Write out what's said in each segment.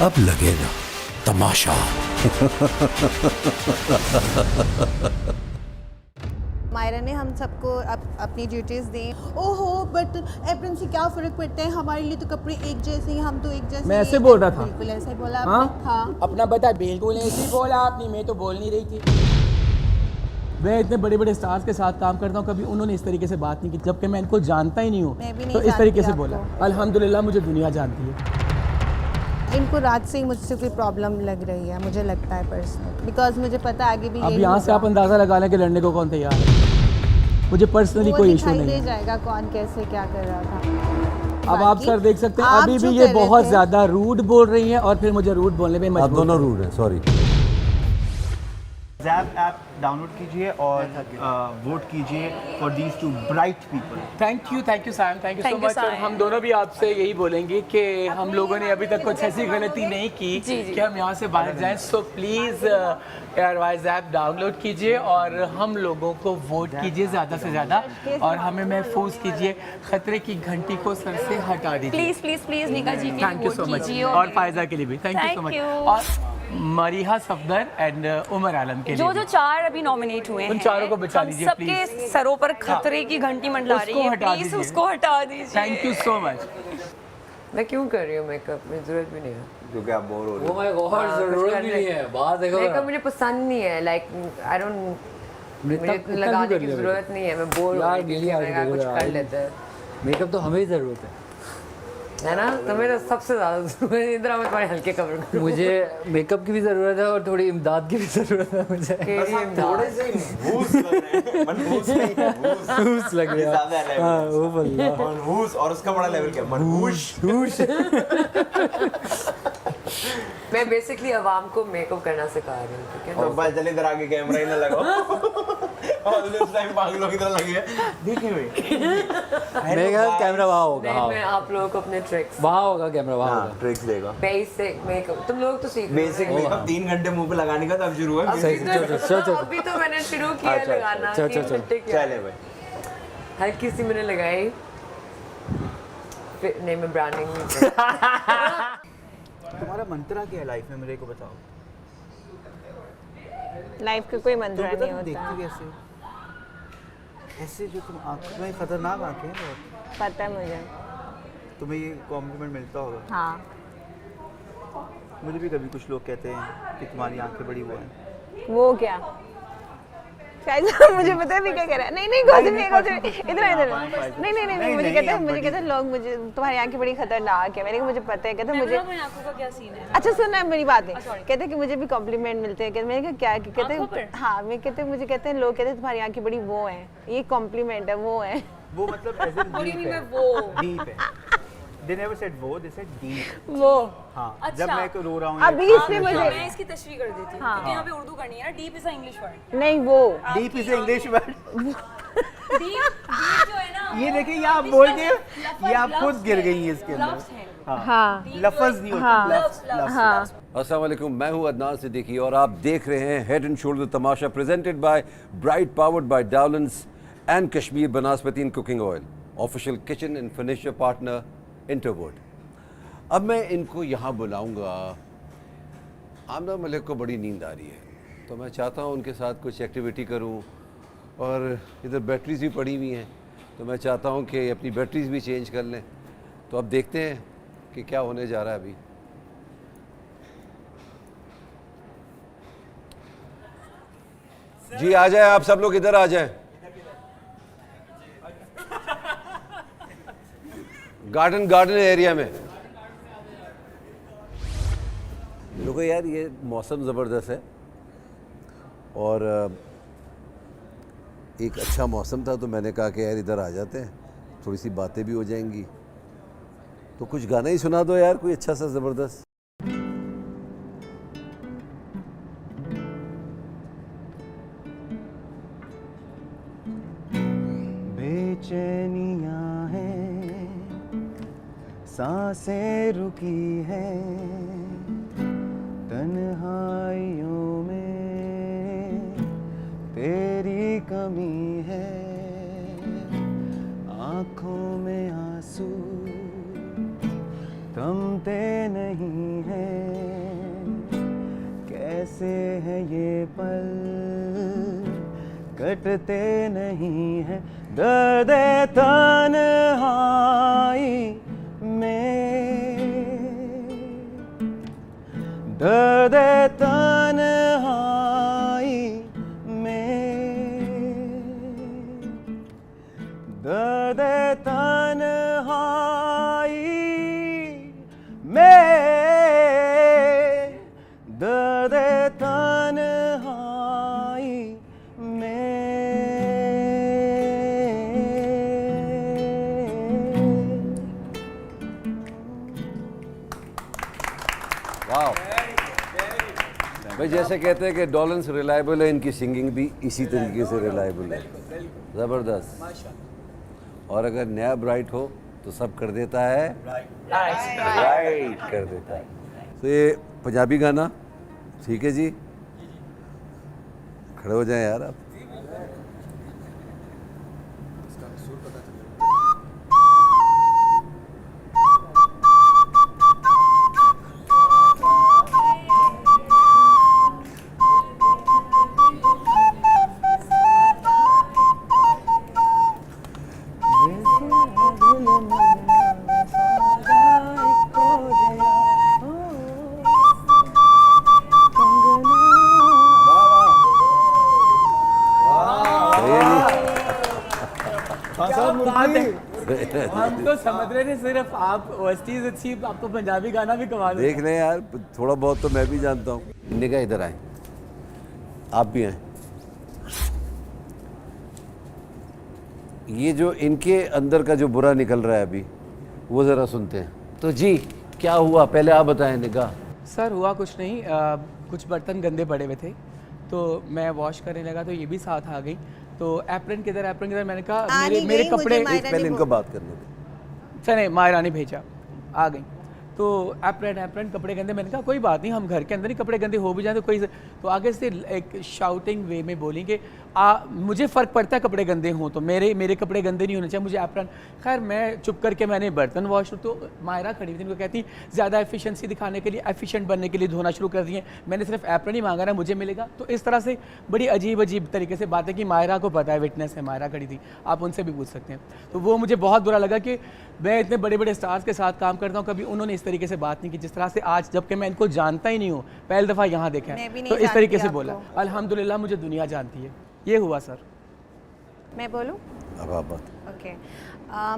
अब लगेगा तमाशा। मायरा ने हम सबको अपनी ड्यूटीज़ दी। ओहो बट एप्रन से क्या फ़र्क पड़ता है, हमारे लिए तो कपड़े एक जैसे ही, हम तो एक जैसे। मैं ऐसे बोल रहा था। बिल्कुल ऐसे बोला हाँ? आपने। हाँ अपना बता, बिल्कुल ऐसे ही बोला आपने, मैं तो बोल नहीं रही थी। मैं इतने बड़े बड़े स्टार्स के साथ काम करता हूँ, कभी उन्होंने इस तरीके से बात नहीं की, जबकि मैं इनको जानता ही नहीं हूँ। मैं भी नहीं तो इस तरीके से जानती बोला। आपको। अल्हम्दुलिल्लाह मुझे दुनिया जानती है। इनको रात से ही मुझसे कोई प्रॉब्लम लग रही है, मुझे लगता है पर्सनल, बिकॉज मुझे पता है आगे भी अब यही यहाँ से होगा। आप अंदाज़ा लगा लें कि लड़ने को कौन तैयार है। मुझे पर्सनली वो कोई इशू दिखाई नहीं दे है। जाएगा कौन कैसे क्या कर रहा था। अब आप सर देख सकते हैं, आप अभी जो भी ये कर रहे बहुत थे- ज़्यादा रूड बोल रही हैं और फिर मुझे रूड बोलने में आप मजबूर दोनों कर रही रूड हैं, सॉरी। ज़ैप ऐप डाउनलोड कीजिए और वोट कीजिए for these two bright people. Thank you Sam, thank you so Thank you, much. और Sam. हम दोनों भी आपसे यही बोलेंगे कि हम लोगों ने अभी तक कुछ ऐसी गलती नहीं की कि हम यहाँ से बाहर जाएं। सो प्लीज़ एयरवाइज ऐप डाउनलोड कीजिए और हम लोगों को वोट कीजिए ज़्यादा से ज़्यादा, और हमें महफूज कीजिए, खतरे की घंटी को सर से हटा दीजिए। प्लीज प्लीज प्लीज निका जी के थैंक यू लिए सो वोट मच, कीजिए और फायजा के लिए भी thank you so Thank much, you. और मरीहा सफदर एंड उमर आलम के लिए जो भी। जो चार अभी नॉमिनेट हुए हैं, उन चारों को बचा हम लीजिए, सबके please. सरों पर खतरे की घंटी मंडला रही उसको है, हटा प्लीज दीजिए। उसको हटा दीजिए। Thank you so much. मैं क्यों कर रही हूँ मेकअप, मुझे जरूरत भी नहीं है। क्योंकि आप बोर हो रहे वो हो। मैं बहुत जरूरत भी नहीं है, बात देखो मेकअप मुझे पसंद नहीं है, लाइक आई डोंट, मुझे लगाने की जरूरत नहीं है, मैं बोर हो यार, रही थी, नहीं मैंने कहा यार, कुछ यार। कर लेते हैं, मेकअप तो हमें ही जरूरत है ना। तुम्हें तो सबसे ज्यादा जरूरत है, इधर मैं तुम्हारे हल्के कवर है। करूँ। मुझे मेकअप की भी जरूरत है और थोड़ी इमदाद की भी जरूरत है मुझे। थोड़े से मनहूस लग रहे हैं, मनहूस नहीं, मनहूस लग रहा ज़्यादा है। level हाँ, है। वो बोल मनहूस, और उसका बड़ा लेवल क्या, मनहूस। मैं बेसिकली अवाम को मेकअप करना सिखा रही हूँ, ठीक है। और भाई चल इधर आके कैमरा ही ना लगाओ। ऑल दिस टाइम पागलों की तरह लगी है। देखिए भाई, मेरे ख्याल कैमरा वहाँ होगा। नहीं, हाँ, मैं आप लोगों को अपने ट्रिक्स, वहाँ होगा कैमरा, वहाँ हाँ होगा। ट्रिक्स देगा। बेसिक मेकअप तुम लोग तो सीख रहे हो। बेसिक मेकअप 3 घंटे मुंह पे लगाने का तब शुरू है। सही, चल। अभी तो मैंने शुरू किया अच्छा, लगाना, चल, 3 चल। घंटे किया। चले भाई। हल्की सी मैंने लगाई, फिर नहीं मैं ब्रांडिंग नहीं कर। तुम्हारा मंत्रा क्या है लाइफ में, मेरे को बताओ। लाइफ का कोई मंत्रा पता नहीं तुम होता। देखती कैसे ऐसे जो तुम आंखों में खतरनाक आंखें हैं बहुत। पता है मुझे। तुम्हें ये कॉम्प्लीमेंट मिलता होगा। हाँ मुझे भी कभी कुछ लोग कहते हैं कि तुम्हारी आंखें बड़ी वो हैं। वो क्या शायद मुझे पता है भी क्या कह रहा है। नहीं नहीं कुछ नहीं इधर इधर नहीं नहीं नहीं मुझे कहते हैं लोग, मुझे तुम्हारी आंखें बड़ी खतरनाक है। मैंने कहा मुझे पता है, कहते हैं मुझे आंखों का क्या सीन है? अच्छा सुनना है मेरी बात है। कहते हैं कि मुझे भी कॉम्प्लीमेंट मिलते हैं। मैंने कहा क्या, कहते हैं हाँ, मैं कहते हैं मुझे कहते हैं लोग कहते हैं तुम्हारी आंखें बड़ी वो हैं, ये कॉम्प्लीमेंट है, वो है वो मतलब एज इन डीप है। वो डीप है। They never said वो, they said deep। वो। हाँ, जब मैं रो रहा हूँ अभी इसने मुझे मैं इसकी तशरीह कर देती हूँ, क्योंकि यहाँ पे उर्दू करनी है ना। Deep is English word. नहीं वो deep is English word. Deep जो है ना, ये देखिए, ये आप बोल के ये आप खुद गिर गई हैं इसके अंदर। हाँ लफ्ज नहीं होता, लफ्ज। हाँ अस्सलाम वालेकुम, मैं हूं अदनान सिद्दीकी और आप देख रहे हैं हेड एंड शोल्डर तमाशा, presented by Brite, powered by Dawlance and Kashmir Banaspati cooking oil, official kitchen and furniture partner Interwood. अब मैं इनको यहाँ बुलाऊंगा। आमना मलिक को बड़ी नींद आ रही है, तो मैं चाहता हूँ उनके साथ कुछ एक्टिविटी करूँ, और इधर बैटरीज भी पड़ी हुई हैं, तो मैं चाहता हूँ कि अपनी बैटरीज भी चेंज कर लें। तो अब देखते हैं कि क्या होने जा रहा है अभी। जी आ जाए, आप सब लोग इधर आ जाएं। गार्डन एरिया में। देखो यार, ये मौसम ज़बरदस्त है और एक अच्छा मौसम था, तो मैंने कहा कि यार इधर आ जाते हैं, थोड़ी सी बातें भी हो जाएंगी। तो कुछ गाना ही सुना दो यार, कोई अच्छा सा ज़बरदस्त। बेचैनियां हैं, सांसें रुकी हैं, तन्हाइयों में तेरी कमी है, आँखों में आंसू थमते नहीं हैं, कैसे हैं ये पल, कटते नहीं हैं दर्द तन्हाई में, दर्द तन्हाई में, दर्द तन्हाई में, दर्द तन्हाई में। वाह भाई, जैसे कहते हैं कि डॉलन्स रिलायबल है, इनकी सिंगिंग भी इसी तरीके से रिलायबल है, ज़बरदस्त। और अगर नया ब्राइट हो तो सब कर देता है, राइट कर देता है। तो ये पंजाबी गाना ठीक है जी, खड़े हो जाएं यार आप। हम तो समझ रहे थे सिर्फ आप वस्तीज अच्छी, आप तो पंजाबी गाना भी कमा दो। देख लें यार, थोड़ा बहुत तो मैं भी जानता हूँ। निगाह इधर आए, आप भी आए। ये जो इनके अंदर का जो बुरा निकल रहा है अभी, वो ज़रा सुनते हैं। तो जी क्या हुआ, पहले आप बताएं निगाह। सर हुआ कुछ नहीं, कुछ बर्तन गंदे पड़े हुए थे तो मैं वॉश करने लगा तो ये भी साथ आ गई। तो एप्रन किधर, एप्रन किधर, मैंने कहा मेरे कपड़े, पहले इनको बात करने दें। चले मायरा ने भेजा, आ गई। तो एप्रन कपड़े गंदे, मैंने कहा कोई बात नहीं, हम घर के अंदर ही कपड़े गंदे हो भी जाए तो कोई। तो आगे से एक शाउटिंग वे में बोली कि मुझे फ़र्क पड़ता है कपड़े गंदे हों तो, मेरे कपड़े गंदे नहीं होने चाहिए, मुझे एप्रन। खैर मैं चुप करके मैंने बर्तन वॉश, तो मायरा खड़ी हुई थी, उनको कहती ज़्यादा एफिशिएंसी दिखाने के लिए, एफिशिएंट बनने के लिए धोना शुरू कर दिए, मैंने सिर्फ एप्रन ही मांगा ना, मुझे मिलेगा। तो इस तरह से बड़ी अजीब अजीब तरीके से बातें की। मायरा को पता है, विटनेस है, मायरा खड़ी थी, आप उनसे भी पूछ सकते हैं। तो वो मुझे बहुत बुरा लगा कि मैं इतने बड़े बड़े स्टार्स के साथ काम करता हूँ, कभी उन्होंने इस तरीके से बात नहीं की जिस तरह से आज, जबकि मैं इनको जानता ही नहीं हूँ, पहली दफ़ा यहाँ देखा है, तो इस तरीके से बोला। अल्हम्दुलिल्लाह मुझे दुनिया जानती है, ये हुआ सर। मैं बोलूं? अब आप बात। ओके,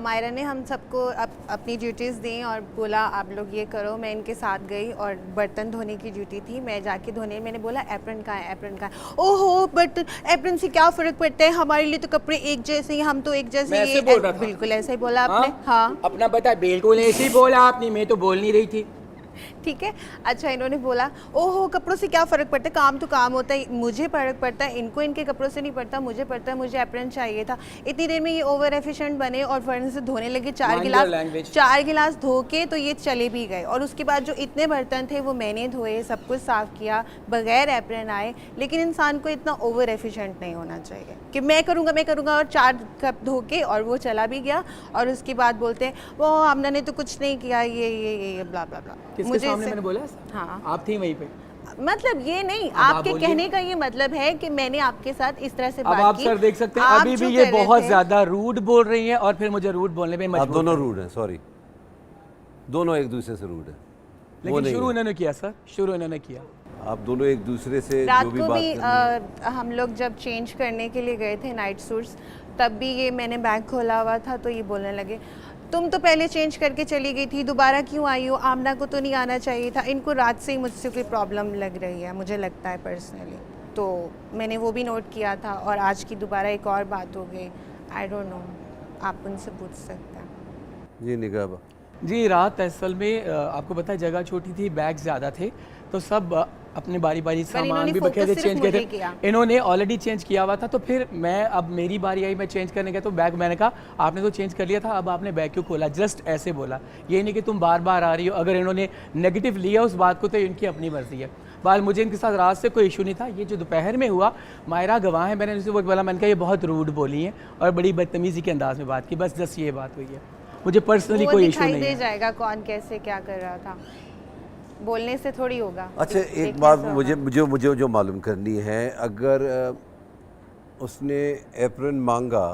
मायरा ने हम सबको अपनी ड्यूटीज़ दी और बोला आप लोग ये करो। मैं इनके साथ गई और बर्तन धोने की ड्यूटी थी, मैं जाके धोने, मैंने बोला एप्रन कहाँ है, एप्रन कहाँ है। ओहो बट एप्रन से क्या फ़र्क पड़ता है, हमारे लिए तो कपड़े एक जैसे ही, हम तो एक जैसे मैं ही। ऐसे बोल रहा था। बिल्कुल ऐसे ही बोला आपने। हाँ अपना बता, बिल्कुल ऐसे ही बोला आपने, मैं तो बोल नहीं रही थी। ठीक है। अच्छा, इन्होंने बोला ओहो कपड़ों से क्या फ़र्क पड़ता है, काम तो काम होता है, मुझे फ़र्क पड़ता है, इनको इनके कपड़ों से नहीं पड़ता, मुझे पड़ता है, मुझे एप्रन चाहिए था। इतनी देर में ये ओवर एफिशिएंट बने और फर्न से धोने लगे, 4 गिलास धो के तो ये चले भी गए। और उसके बाद जो इतने बर्तन थे वो मैंने धोए, सब कुछ साफ़ किया बगैर एप्रन आए। लेकिन इंसान को इतना ओवर एफिशिएंट नहीं होना चाहिए कि मैं करूँगा और 4 कप धो के और वो चला भी गया और उसके बाद बोलते हैं वो हमने ने तो कुछ नहीं किया, ये ब्ला ब्ला ब्ला। किसके सामने मैंने बोला ऐसा? हाँ, आप थी वहीं पे। मतलब ये नहीं, आपके कहने का ये मतलब है कि मैंने आपके साथ इस तरह से बात अब आप की। सर देख सकते हैं अभी भी ये बहुत ज्यादा रूड बोल रही हैं और फिर मुझे रूड बोलने पे मजबूर। आप दोनों रूड हैं, सॉरी, दोनों एक दूसरे से रूड हैं। लेकिन शुरू इन्होंने किया सर, शुरू इन्होंने किया। आप दोनों एक दूसरे से रात जो भी को बात भी करनी है। हम लोग जब चेंज करने के लिए गए थे नाइट सूट्स, तब भी ये मैंने बैग खोला हुआ था तो ये बोलने लगे तुम तो पहले चेंज करके चली गई थी, दोबारा क्यों आई हो, आमना को तो नहीं आना चाहिए था। इनको रात से ही मुझसे कोई प्रॉब्लम लग रही है, मुझे लगता है पर्सनली। तो मैंने वो भी नोट किया था और आज की दोबारा एक और बात हो गई। आई डोंट नो, आप उनसे पूछ सकते हैं। जी निगाह जी रात असल में आपको पता है जगह छोटी थी, बैग ज़्यादा थे, तो सब अपने बारी बारी सामान भी बखे थे, चेंज किए थे। इन्होंने ऑलरेडी चेंज किया हुआ था तो फिर मैं, अब मेरी बारी आई, मैं चेंज करने गया तो बैग, मैंने कहा आपने तो चेंज कर लिया था, अब आपने बैग क्यों खोला, जस्ट ऐसे बोला। ये नहीं कि तुम बार बार आ रही हो। अगर इन्होंने नेगेटिव लिया उस बात को तो इनकी अपनी मर्जी है। बाल मुझे इनके साथ रात से कोई इशू नहीं था। ये जो दोपहर में हुआ, मायरा गवाह है, मैंने उनसे वो बोला, मैंने कहा ये बहुत रूड बोली है और बड़ी बदतमीज़ी के अंदाज में बात की, बस जस्ट ये बात हुई है। मुझे पर्सनली कोई इशू नहीं है। दिखाई दे जाएगा कौन कैसे क्या कर रहा था। बोलने से थोड़ी होगा। अच्छा देखने एक बात से होगा। मुझे जो मालूम करनी है, अगर उसने एप्रन मांगा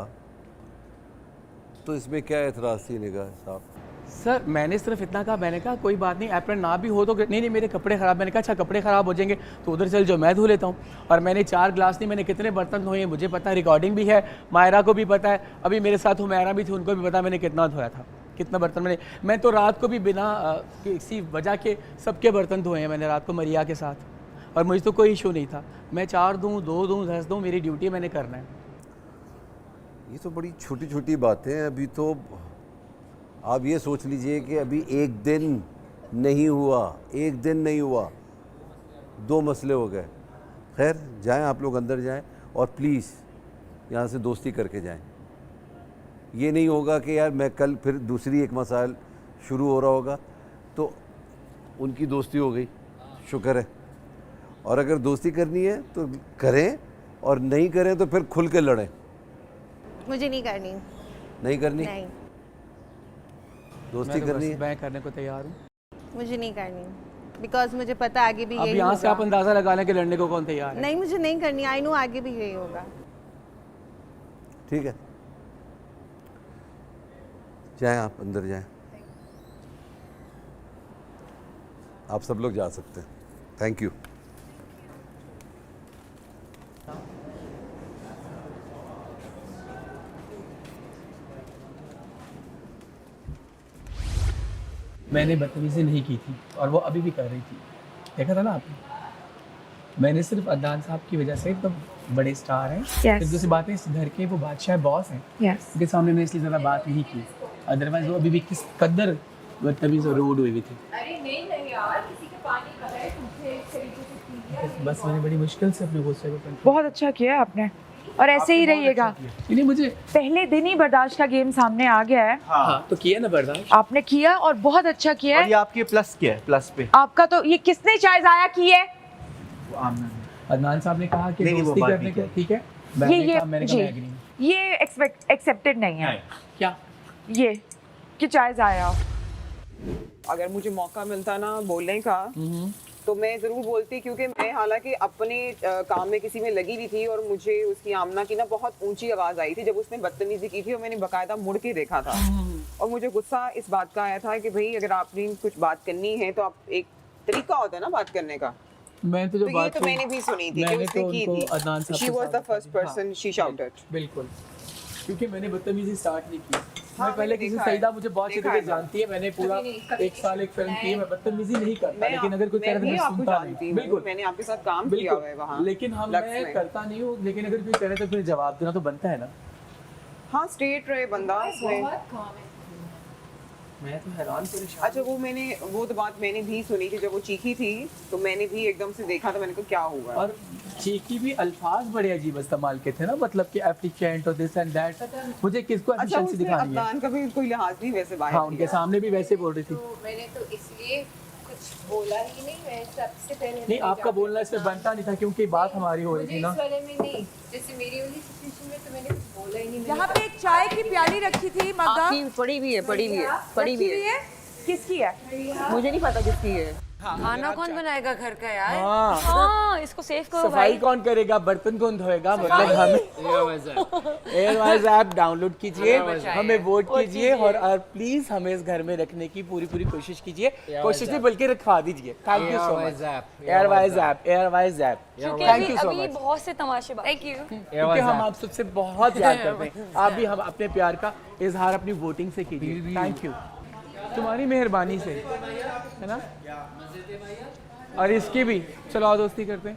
तो इसमें क्या एतराज़ थी निगाह साहब? सर मैंने सिर्फ इतना कहा, मैंने कहा कोई बात नहीं, एप्रन ना भी हो तो नहीं मेरे कपड़े ख़राब। मैंने कहा अच्छा कपड़े ख़राब हो जाएंगे तो उधर चल जो मैं धो लेता हूँ। और मैंने 4 ग्लास नहीं, मैंने कितने बर्तन धोए हैं मुझे पता है, रिकॉर्डिंग भी है, मायरा को भी पता है, अभी मेरे साथ हुमैरा भी थी उनको भी पता है मैंने कितना धोया था, कितना बर्तन मैं तो रात को भी बिना किसी वजह के सबके बर्तन धोए हैं मैंने रात को मरिया के साथ, और मुझे तो कोई इशू नहीं था। मैं 4 दूँ 2 दूँ 10 दूँ, मेरी ड्यूटी मैंने करना है। ये तो बड़ी छोटी छोटी बातें हैं। अभी तो आप ये सोच लीजिए कि अभी एक दिन नहीं हुआ, 2 मसले हो गए। खैर जाएं, आप लोग अंदर जाएं और प्लीज़ यहाँ से दोस्ती करके जाएं। ये नहीं होगा कि यार मैं कल फिर दूसरी एक मसाइल शुरू हो रहा होगा तो उनकी दोस्ती हो गई, शुक्र है। और अगर दोस्ती करनी है तो करें और नहीं करें तो फिर खुल के लड़ें। मुझे नहीं करनी। नहीं करनी? नहीं, दोस्ती करनी है? मैं करने को तैयार हूँ। मुझे नहीं करनी, बिकॉज मुझे पता है आगे भी अब यही यहाँ से होगा। आप अंदाज़ा लगा लें कि लड़ने को कौन तैयार है। नहीं, मुझे नहीं करनी, आई नो आगे भी यही होगा। ठीक है, जाएं आप अंदर जाएं। आप सब लोग जा सकते हैं। Thank you. मैंने बदतमीजी नहीं की थी और वो अभी भी कर रही थी, देखा था ना आपने। मैंने सिर्फ अदनान साहब की वजह से, तो बड़े स्टार हैं, फिर दूसरी बात है इस घर के वो बादशाह बॉस हैं, उनके सामने मैंने इसलिए ज़्यादा बात नहीं की, अदरवाइज वो अभी भी किस कदर बदतमीज और रूड हुई थी। अरे नहीं यार, किसी के पानी का है, तुझे इस तरीके से की है। बस मैंने बड़ी मुश्किल से अपने गुस्से को कंट्रोल। बहुत अच्छा किया आपने, और ऐसे ही रहिएगा। नहीं मुझे पहले दिन ही बर्दाश्त का गेम सामने आ गया है। हाँ तो किया ना बर्दाश्त आपने किया और बहुत अच्छा किया और है। ये आपके प्लस क्या है? प्लस पे आपका तो ये किसने चाय जाया की है? अदनान साहब ने कहा कि नहीं, वो दोस्ती बात करने ठीक के है। ठीक है, ये मैंने जी कहा मैं agree हूँ। ये एक्सेप्टेड नहीं है क्या ये कि चाय जाया। अगर मुझे मौका मिलता ना बोलने का तो मैं ज़रूर बोलती, क्योंकि मैं हालांकि अपने काम में किसी में लगी हुई थी और मुझे उसकी आमना की ना बहुत ऊंची आवाज़ आई थी जब उसने बदतमीजी की थी और मैंने बाकायदा मुड़ के देखा था और मुझे गुस्सा इस बात का आया था कि भाई अगर आपने कुछ बात करनी है तो आप, एक तरीका होता है ना बात करने का। मैं तो जो तो ये बात तो मैंने भी सुनी थी कि मैंने उसने तो की उनको अदनान साहब थी। शी के वाज द साथ फर्स्ट पर्सन शी शाउटेड। बिल्कुल, क्योंकि मैंने बदतमीजी स्टार्ट नहीं की। हाँ, मैं पहले मैंने किसी देखा है। सईदा मुझे बहुत अच्छी देखा तरह है। जानती है, मैंने पूरा एक साल एक फिल्म की है, मैं बदतमीजी नहीं करता, मैं लेकिन अगर कोई कह रहा है मैं तो भी मैं आपको सुनता जानती नहीं। हूँ, बिल्कुल मैंने आपके साथ काम किया हुआ है वहाँ, लेकिन हम लक्स मैं में। करता नहीं हूँ, लेकिन अगर कोई कह रहा है तो फिर जवाब देना तो बनता है ना। हाँ स्ट्रेट रहे बंदा इसमें। मैं तो हैरान परेशान। अच्छा वो तो बात मैंने भी सुनी थी जब वो चीखी थी, तो मैंने भी एकदम से देखा था, मैंने कहा क्या हुआ। और चीकी भी अल्फाज बड़े अजीब इस्तेमाल के थे ना, मतलब कि एफिशिएंट और दिस एंड दैट। मुझे किसको अच्छा एफिशिएंसी उसने दिखानी है? अदनान का भी कोई लिहाज नहीं वैसे बाहर हाँ उनके सामने भी वैसे बोल रही थी। तो मैंने तो इसलिए कुछ बोला ही नहीं, मैं सबसे पहले नहीं आपका बोलना इसमें बनता नहीं था क्योंकि बात हमारी हो रही थी ना। इस वाले में नहीं, जैसे मेरी वाली सिचुएशन में तो मैंने कुछ बोला ही नहीं। यहाँ पे एक चाय की प्याली रखी थी मग्गा, आपकी पड़ी हुई है रखी हुई है, किसकी है? मुझे नहीं पता किसकी है। खाना कौन बनाएगा घर का यार? हाँ हाँ इसको सेव करो सफाई भाई। कौन करेगा, बर्तन कौन धोएगा, मतलब हमें एयरवाइज ऐप डाउनलोड कीजिए, हमें वोट कीजिए और प्लीज हमें इस घर में रखने की पूरी कोशिश कीजिए, कोशिश नहीं बल्कि रखवा दीजिए। Thank you so much. एयरवाइज ऐप क्योंकि थैंक यू सो अभी मच। बहुत से तमाशे थैंक यू। क्योंकि हम आप सबसे बहुत प्यार करते हैं, आप भी हम अपने प्यार का इजहार अपनी वोटिंग से कीजिए। थैंक यू, तुम्हारी मेहरबानी से, है ना। और इसकी भी चलो आओ दोस्ती करते हैं।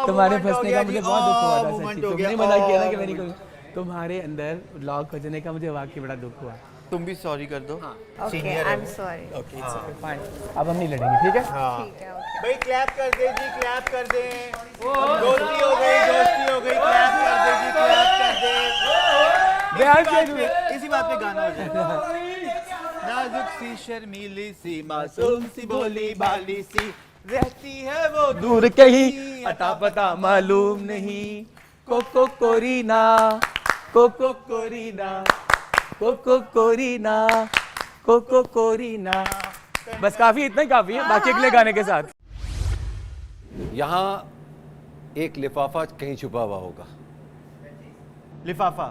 तुम्हारे फंसने का मुझे बहुत दुख हुआ था सच्ची, तुमने मना किया ना कि मैं नहीं करूँ। तुम्हारे अंदर लॉक हो जाने का मुझे वाकई बड़ा दुख हुआ। तुम भी सॉरी कर दो। Okay I am sorry. Okay it's okay fine, अब हम नहीं लड़ेंगे, ठीक है। ठीक है ओके। भाई क्लैप कर दे जी, क्लैप कर दे। दोस्ती हो गई, क्लैप कर दे जी, क्लैप कर दे। इसी बात पे गाना हो जाएगा। नाजुक सी शर्मीली सी मासूम सी भोली भाली सी रहती है वो दूर कहीं अता पता मालूम नहीं। कोको कोरीना, कोको कोरीना, कोको कोरीना, कोको कोरीना। बस काफी, इतना ही काफी है, बाकी अगले गाने के साथ। यहाँ एक लिफाफा कहीं छुपा हुआ होगा, लिफाफा।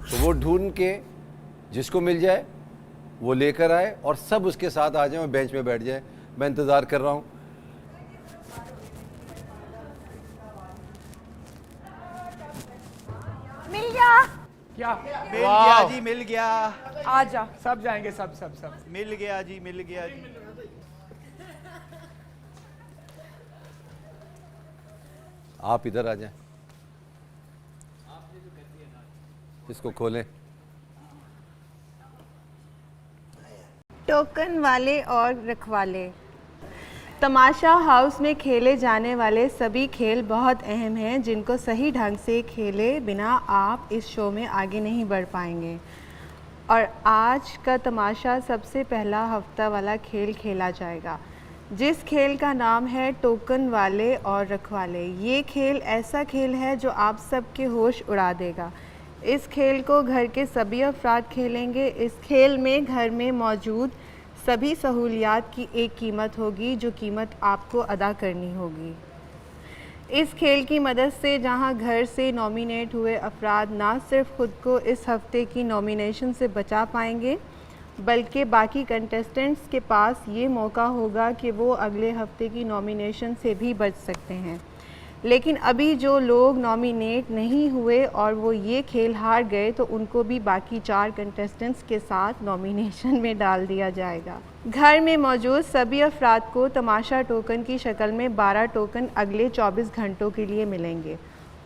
तो वो ढूंढ के जिसको मिल जाए वो लेकर आए और सब उसके साथ आ जाए और बेंच में बैठ जाए। मैं इंतज़ार कर रहा हूँ। मिल गया। क्या मिल गया जी, मिल गया। आ जा। सब जाएंगे, सब सब सब। मिल गया जी, मिल गया जी। आप इधर आ जाएं, इसको खोलें। टोकन वाले और रखवाले। तमाशा हाउस में खेले जाने वाले सभी खेल बहुत अहम हैं, जिनको सही ढंग से खेले बिना आप इस शो में आगे नहीं बढ़ पाएंगे। और आज का तमाशा सबसे पहला हफ्ता वाला खेल खेला जाएगा, जिस खेल का नाम है टोकन वाले और रखवाले। ये खेल ऐसा खेल है जो आप सबके होश उड़ा देगा। इस खेल को घर के सभी अफराद खेलेंगे। इस खेल में घर में मौजूद सभी सहूलियात की एक कीमत होगी, जो कीमत आपको अदा करनी होगी। इस खेल की मदद से जहां घर से नॉमिनेट हुए अफराद ना सिर्फ ख़ुद को इस हफ्ते की नॉमिनेशन से बचा पाएंगे, बल्कि बाकी कंटेस्टेंट्स के पास ये मौका होगा कि वो अगले हफ्ते की नॉमिनेशन से भी बच सकते हैं। लेकिन अभी जो लोग नॉमिनेट नहीं हुए और वो ये खेल हार गए, तो उनको भी बाकी 4 कंटेस्टेंट्स के साथ नॉमिनेशन में डाल दिया जाएगा। घर में मौजूद सभी अफराद को तमाशा टोकन की शक्ल में 12 टोकन अगले 24 घंटों के लिए मिलेंगे।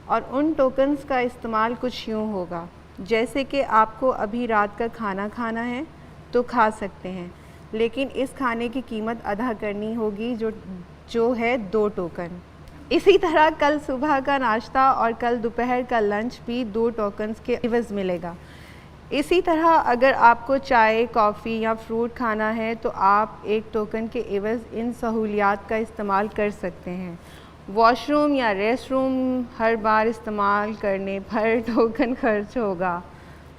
और उन टोकन्स का इस्तेमाल कुछ यूँ होगा, जैसे कि आपको अभी रात का खाना खाना है तो खा सकते हैं, लेकिन इस खाने की कीमत अदा करनी होगी जो है 2 टोकन। इसी तरह कल सुबह का नाश्ता और कल दोपहर का लंच भी 2 टोकन्स के इवज़ मिलेगा। इसी तरह अगर आपको चाय, कॉफ़ी या फ्रूट खाना है तो आप 1 टोकन के इवज़ इन सहूलियात का इस्तेमाल कर सकते हैं। वॉशरूम या रेस्ट रूम हर बार इस्तेमाल करने पर टोकन खर्च होगा।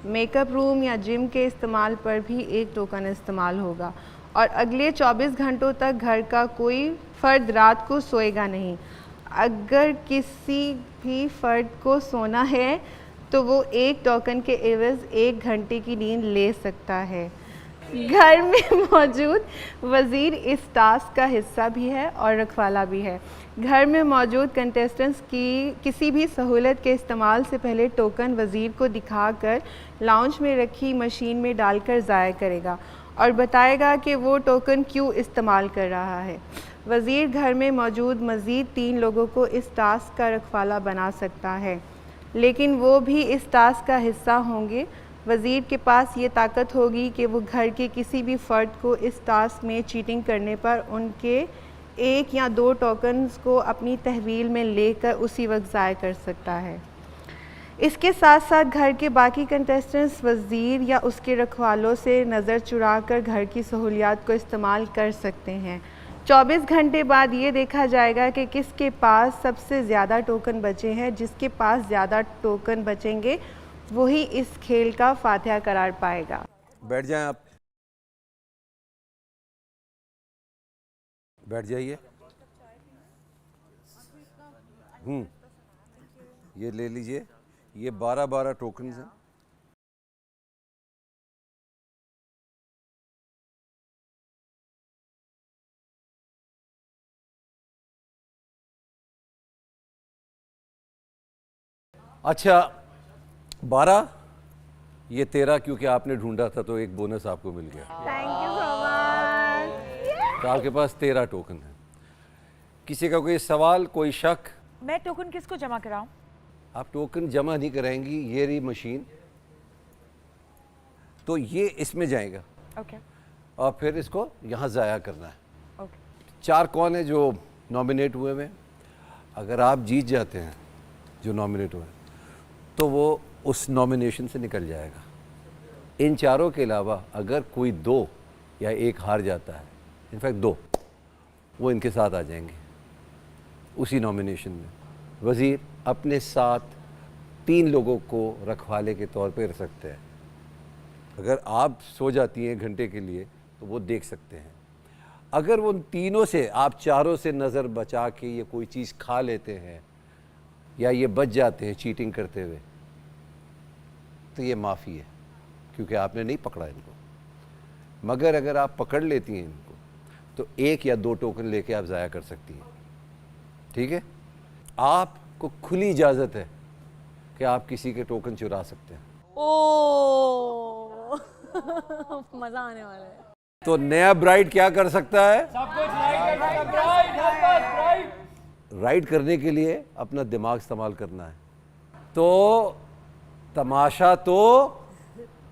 मेकअप रूम या जिम के इस्तेमाल पर भी 1 टोकन इस्तेमाल होगा। और अगले 24 घंटों तक घर का कोई फ़र्द रात को सोएगा नहीं। अगर किसी भी फ़र्द को सोना है तो वो 1 टोकन के एवज़ 1 घंटे की नींद ले सकता है। घर में मौजूद वज़ीर इस टास्क का हिस्सा भी है और रखवाला भी है। घर में मौजूद कंटेस्टेंट्स की किसी भी सहूलत के इस्तेमाल से पहले टोकन वज़ीर को दिखाकर लाउंज में रखी मशीन में डालकर ज़ाया करेगा और बताएगा कि वो टोकन क्यों इस्तेमाल कर रहा है। वज़ीर घर में मौजूद मज़ीद 3 लोगों को इस टास्क का रखवाला बना सकता है, लेकिन वो भी इस टास्क का हिस्सा होंगे। वज़ीर के पास ये ताकत होगी कि वो घर के किसी भी फ़र्द को इस टास्क में चीटिंग करने पर उनके 1 या 2 टोकन्स को अपनी तहवील में लेकर उसी वक्त ज़ाया कर सकता है। इसके साथ साथ घर के बाकी कंटेस्टेंट्स वज़ीर या उसके रखवालों से नज़र चुरा कर घर की सहूलियात को इस्तेमाल कर सकते हैं। 24 घंटे बाद ये देखा जाएगा कि किसके पास सबसे ज़्यादा टोकन बचे हैं। जिसके पास ज़्यादा टोकन बचेंगे वही इस खेल का फातिहा करार पाएगा। बैठ जाएं आप, बैठ जाइए। ये ले लीजिए, ये 12 टोकन्स हैं। अच्छा 12, ये 13 क्योंकि आपने ढूंढा था तो एक बोनस आपको मिल गया। Thank you so much. तो आपके पास 13 टोकन है। किसी का कोई सवाल, कोई शक? मैं टोकन किसको जमा कराऊं? आप टोकन जमा नहीं कराएंगी, ये रही मशीन, तो ये इसमें जाएगा। ओके। और फिर इसको यहाँ ज़ाया करना है। ओके। 4 कौन है जो नॉमिनेट हुए हैं? अगर आप जीत जाते हैं जो नॉमिनेट हुए तो वो उस नॉमिनेशन से निकल जाएगा। इन 4 के अलावा अगर कोई 2 या 1 हार जाता है, इनफैक्ट 2, वो इनके साथ आ जाएंगे उसी नॉमिनेशन में। वज़ीर अपने साथ 3 लोगों को रखवाले के तौर पे रख सकते हैं। अगर आप सो जाती हैं घंटे के लिए तो वो देख सकते हैं। अगर वो तीनों से, आप चारों से नज़र बचा के ये कोई चीज़ खा लेते हैं या ये बच जाते हैं चीटिंग करते हुए, तो ये माफ़ी है, क्योंकि आपने नहीं पकड़ा इनको। मगर अगर आप पकड़ लेती हैं इनको तो 1 या 2 टोकन लेके आप ज़ाया कर सकती हैं। ठीक है, आपको खुली इजाज़त है कि आप किसी के टोकन चुरा सकते हैं। ओ मजा आने वाला है। तो नया ब्राइड क्या कर सकता है? राइड करने के लिए अपना दिमाग इस्तेमाल करना है। तो तमाशा तो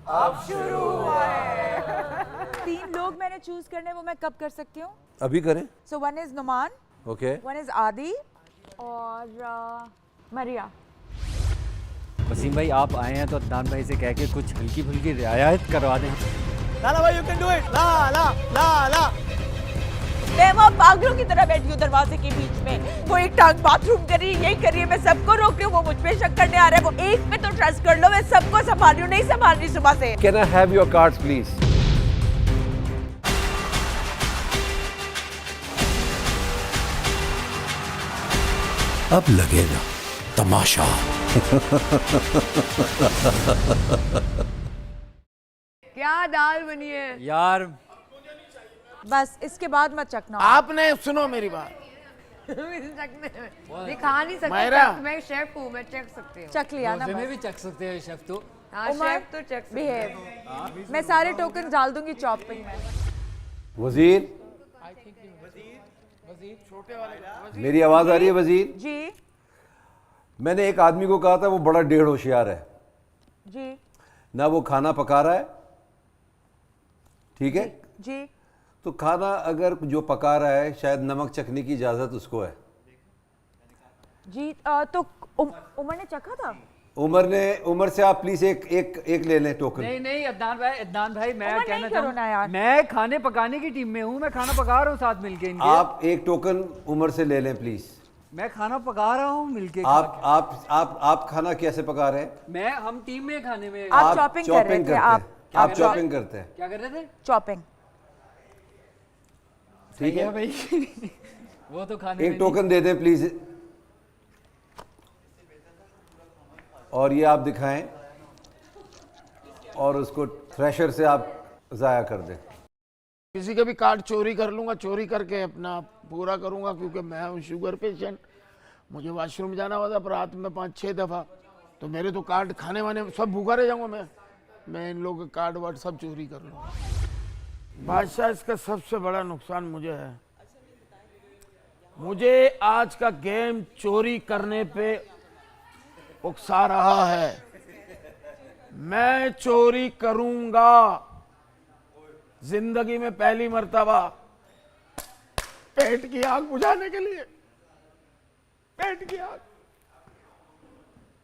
अब शुरू हुआ है। 3 लोग मैंने चूज करने, वो मैं कब कर सकती हूँ? अभी करें। So one is Numan, okay, one is Adi और मरिया। वसीम भाई आप आए हैं तो अदनान भाई से कह के कुछ हल्की फुल्की रियायत करवा दें। लाला भाई, you can do it. ला। मैं वहाँ पागलों की तरह बैठी हूँ दरवाजे के बीच में। वो एक टांग बाथरूम कर रही है, यही कर रही है, मैं सबको रोक रही हूँ, वो मुझ पे शक करने आ रहा है। वो एक पे तो ट्रस्ट कर लो, मैं सबको संभाल रही हूँ, नहीं संभाल रही सुबह से। Can I have your cards please? अब लगेगा तमाशा। क्या दाल बनी है यार, बस इसके बाद मत चखना। आपने सुनो मेरी बात, मैं खा नहीं सकती, मायरा। मैं शेफ हूँ, मैं चख सकती हूँ। चख लिया ना रोजे में बस। भी चख सकते हैं शेफ तो। हाँ, उमर, शेफ तो चख सकती है। बिहेव। मैं सारे टोकन डाल दूंगी चॉपिंग में। वजीर, मेरी आवाज आ रही है वजीर? जी मैंने एक आदमी को कहा था वो बड़ा डेढ़ होशियार है, जी ना वो खाना पका रहा है, ठीक है? जी। तो खाना अगर जो पका रहा है शायद नमक चखने की इजाजत उसको है। जी तो उमर ने चखा था? उमर से आप प्लीज एक ले लें टोकन। नहीं अदनान भाई मैं उमर कहना नहीं करो ना यार। चाहूँ, मैं खाने पकाने की टीम में हूँ, मैं खाना पका रहा हूँ साथ मिलके इनके। आप एक टोकन उमर से ले लें प्लीज। मैं खाना पका रहा हूँ मिलके। आप खाना कैसे पका रहे हैं? हम टीम में खाने में। आप चॉपिंग कर रहे थे। आप चॉपिंग करते हैं? क्या कर रहे थे? चॉपिंग। ठीक है भाई। वो तो खाने एक टोकन दे दें प्लीज, और ये आप दिखाएं और उसको थ्रेशर से आप ज़ाया कर दें। किसी का भी कार्ड चोरी कर लूंगा, चोरी करके अपना पूरा करूंगा, क्योंकि मैं हूँ शुगर पेशेंट। मुझे वॉशरूम जाना हुआ था रात में 5-6 दफ़ा, तो मेरे तो कार्ड खाने वाने सब भूखा रह जाऊंगा। मैं इन लोगों के कार्ड वार्ड सब चोरी कर लूँगा। बादशाह, इसका सबसे बड़ा नुकसान मुझे है। मुझे आज का गेम चोरी करने पे उकसा रहा है। मैं चोरी करूंगा जिंदगी में पहली मर्तबा, पेट की आग बुझाने के लिए। पेट की आग।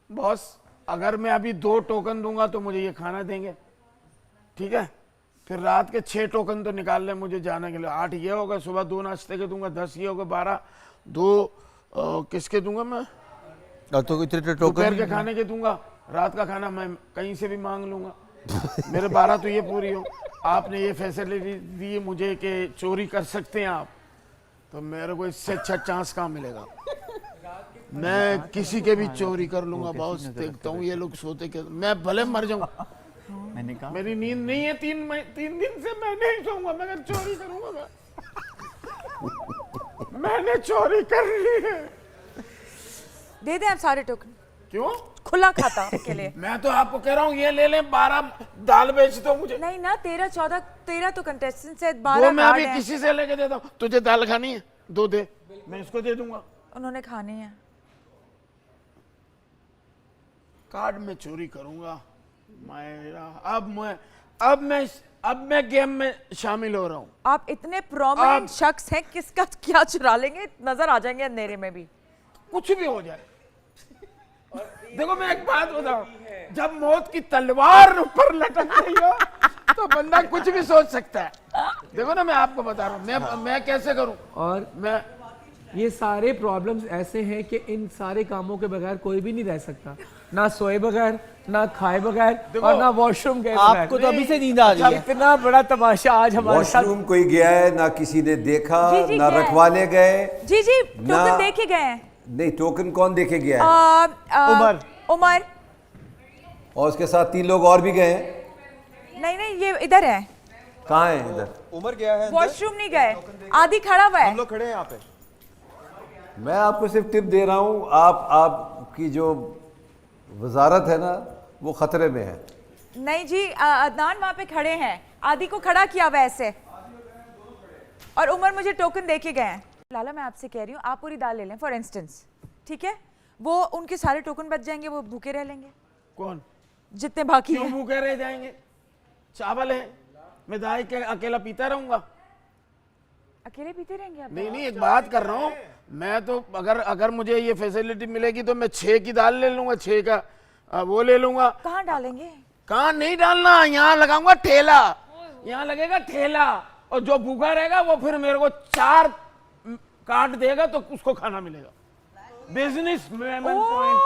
बॉस, अगर मैं अभी 2 टोकन दूंगा तो मुझे ये खाना देंगे, ठीक है? फिर रात के 6 टोकन तो निकाल ले मुझे जाने के लिए। 8 ये होगा, सुबह 2 नाश्ते के दूंगा, 10 ये होगा, 12 2 किसके दूंगा मैं? तो इतने दोपहर के खाने के दूंगा, रात का खाना मैं कहीं से भी मांग लूंगा। मेरे 12 तो ये पूरी हो। आपने ये फैसिलिटी दी मुझे कि चोरी कर सकते हैं आप, तो मेरे को इससे अच्छा चांस कहाँ मिलेगा? मैं किसी के भी चोरी कर लूंगा बॉस। देखता हूँ ये लोग सोते के, मैं भले मर जाऊं, मैंने कहा मेरी नींद नहीं है 3 दिन से। मैं नहीं सोऊंगा मगर चोरी करूंगा मैंने चोरी कर ली है। दे दें आप सारे टोकन? क्यों? खुला खाता के लिए। मैं तो आपको कह रहा हूँ ये ले लें, 12 दाल बेच दो मुझे। नहीं ना, 13 तो कंटेस्टेंट्स है, वो 12 मैं अभी कार्ड हैं। किसी से लेके देता हूँ। तुझे दाल खानी है? 2 दे, मैं इसको दे दूंगा। उन्होंने खानी है। कार्ड में चोरी करूंगा अब मैं गेम में शामिल हो रहा हूँ। आप इतने प्रोमिनेंट शख्स हैं, किसका क्या चुरा लेंगे, नजर आ जाएंगे अंधेरे में भी। कुछ भी हो जाए। देखो मैं एक बात बताऊं, जब मौत की तलवार ऊपर लटक रही हो तो बंदा कुछ भी सोच सकता है। देखो ना, मैं आपको बता रहा हूँ मैं कैसे करूं। और मैं ये सारे प्रॉब्लम्स ऐसे हैं कि इन सारे कामों के बगैर कोई भी नहीं रह सकता। ना सोए बगैर, ना खाए बगैर और ना वॉशरूम गए बगैर। आपको तो अभी से नींद आ रही है। इतना बड़ा तमाशा आज हमारे साथ। वॉशरूम कोई गया है ना, किसी ने देखा जी, जी, ना, गया है। रखवाले गए जी जी ना- टोकन देखे गए हैं। नहीं, टोकन कौन देखे गया है? उमर। उमर और उसके साथ 3 लोग और भी गए हैं। नहीं नहीं ये इधर है, कहाँ है इधर? उमर गया है वॉशरूम नहीं गए, आदि खड़ा हुआ है। हम लोग खड़े हैं यहाँ पे। मैं आपको सिर्फ टिप दे रहा हूँ, आपकी जो वजारत है ना वो खतरे में है। नहीं जी अदनान वहाँ पे खड़े हैं, आदि को खड़ा किया हुआ है ऐसे, और उमर मुझे टोकन दे के गए हैं। लाला मैं आपसे कह रही हूँ आप पूरी दाल ले लें फॉर इंस्टेंस, ठीक है? वो उनके सारे टोकन बच जाएंगे, वो भूखे रह लेंगे कौन? जितने बाकी क्यों हैं। भूखे रह जाएंगे? चावल है, मैं दाई के अकेला पीता रहूंगा? अकेले पीते रहेंगे आप? नहीं नहीं, एक बात कर रहा हूँ मैं तो, अगर मुझे ये फैसिलिटी मिलेगी तो मैं 6 की दाल ले लूंगा, 6 का वो ले लूंगा। कहाँ डालेंगे? कहाँ नहीं डालना, यहाँ लगाऊंगा ठेला, यहाँ लगेगा ठेला, और जो भूखा रहेगा वो फिर मेरे को 4 काट देगा तो उसको खाना मिलेगा। Business man point.